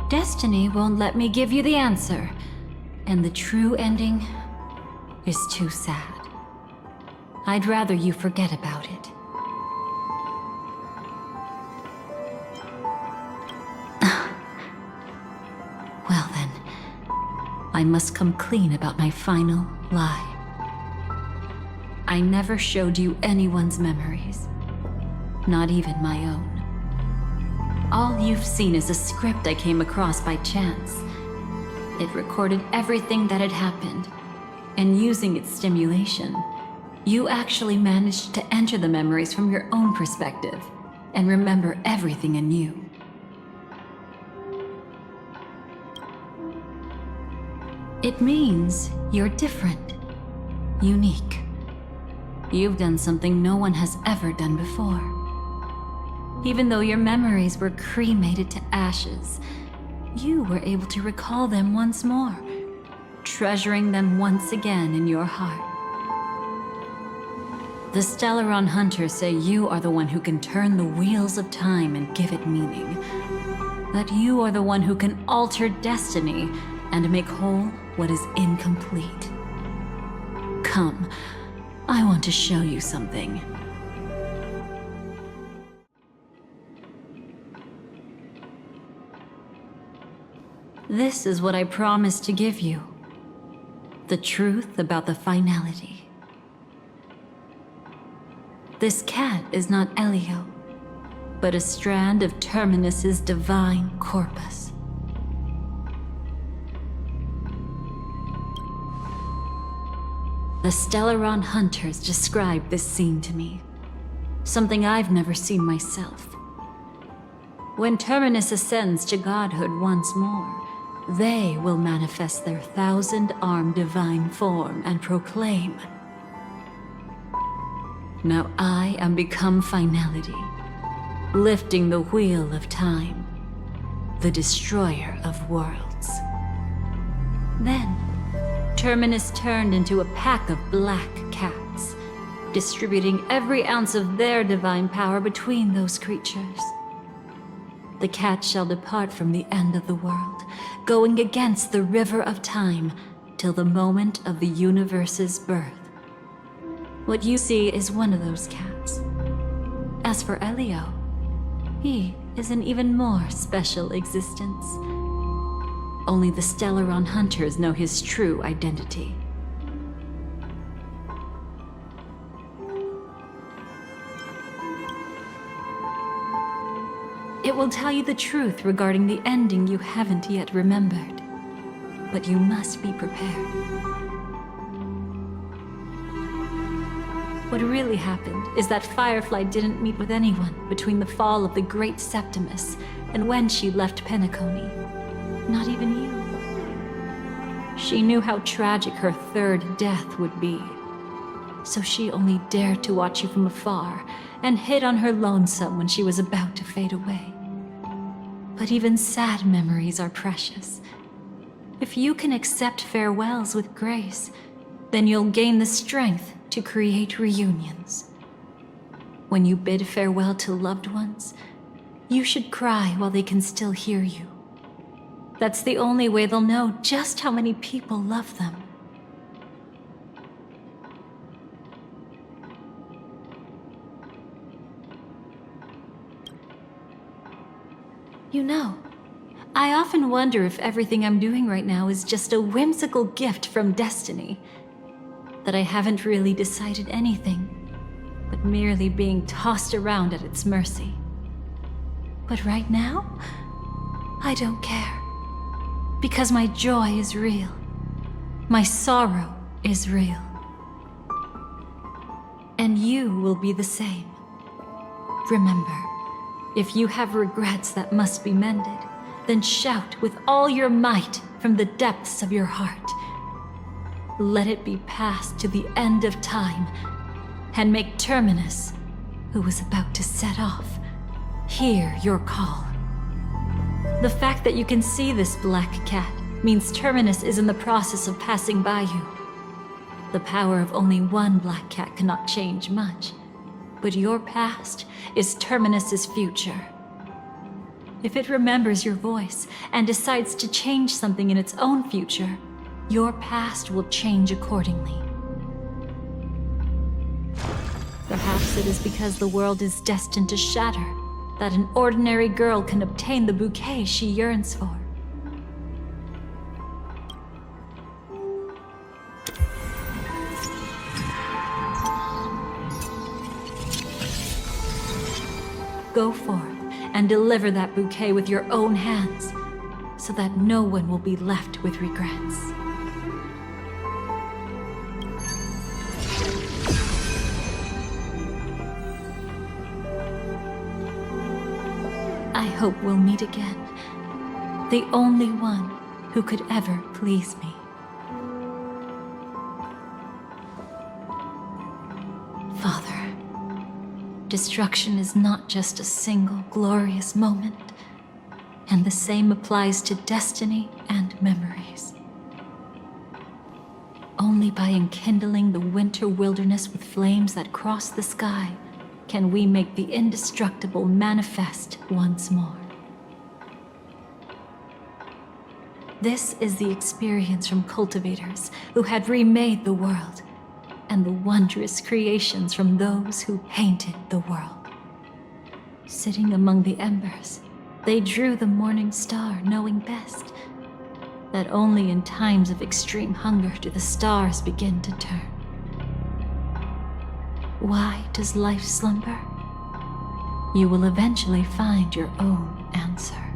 Destiny won't let me give you the answer, and the true ending is too sad. I'd rather you forget about it. Well then, I must come clean about my final lie. I never showed you anyone's memories, not even my own. All you've seen is a script I came across by chance. It recorded everything that had happened, and using its stimulation, you actually managed to enter the memories from your own perspective and remember everything anew. It means you're different, unique. You've done something no one has ever done before. Even though your memories were cremated to ashes, you were able to recall them once more, treasuring them once again in your heart. The Stellaron Hunters say you are the one who can turn the wheels of time and give it meaning. That you are the one who can alter destiny and make whole what is incomplete. Come, I want to show you something. This is what I promised to give you. The truth about the finality. This cat is not Elio, but a strand of Terminus's divine corpus. The Stellaron Hunters described this scene to me, something I've never seen myself. When Terminus ascends to godhood once more, they will manifest their 1,000-armed divine form and proclaim, "Now I am become finality, lifting the wheel of time, the destroyer of worlds." Then, Terminus turned into a pack of black cats, distributing every ounce of their divine power between those creatures. The cat shall depart from the end of the world, going against the river of time till the moment of the universe's birth. What you see is one of those cats. As for Elio, he is an even more special existence. Only the Stellaron Hunters know his true identity. It will tell you the truth regarding the ending you haven't yet remembered. But you must be prepared. What really happened is that Firefly didn't meet with anyone between the fall of the Great Septimus and when she left Penacony. Not even you. She knew how tragic her third death would be. So she only dared to watch you from afar and hid on her lonesome when she was about to fade away. But even sad memories are precious. If you can accept farewells with grace, then you'll gain the strength to create reunions. When you bid farewell to loved ones, you should cry while they can still hear you. That's the only way they'll know just how many people love them. You know, I often wonder if everything I'm doing right now is just a whimsical gift from destiny. That I haven't really decided anything, but merely being tossed around at its mercy. But right now, I don't care. Because my joy is real. My sorrow is real. And you will be the same. Remember, if you have regrets that must be mended, then shout with all your might from the depths of your heart. Let it be passed to the end of time, and make Terminus, who was about to set off, hear your call. The fact that you can see this black cat means Terminus is in the process of passing by you. The power of only one black cat cannot change much, but your past is Terminus's future. If it remembers your voice and decides to change something in its own future, your past will change accordingly. Perhaps it is because the world is destined to shatter that an ordinary girl can obtain the bouquet she yearns for. Go forth and deliver that bouquet with your own hands, so that no one will be left with regrets. I hope we'll meet again, the only one who could ever please me. Father, destruction is not just a single glorious moment, and the same applies to destiny and memories. Only by enkindling the winter wilderness with flames that cross the sky can we make the indestructible manifest once more. This is the experience from cultivators who had remade the world, and the wondrous creations from those who painted the world. Sitting among the embers, they drew the morning star, knowing best that only in times of extreme hunger do the stars begin to turn. Why does life slumber? You will eventually find your own answer.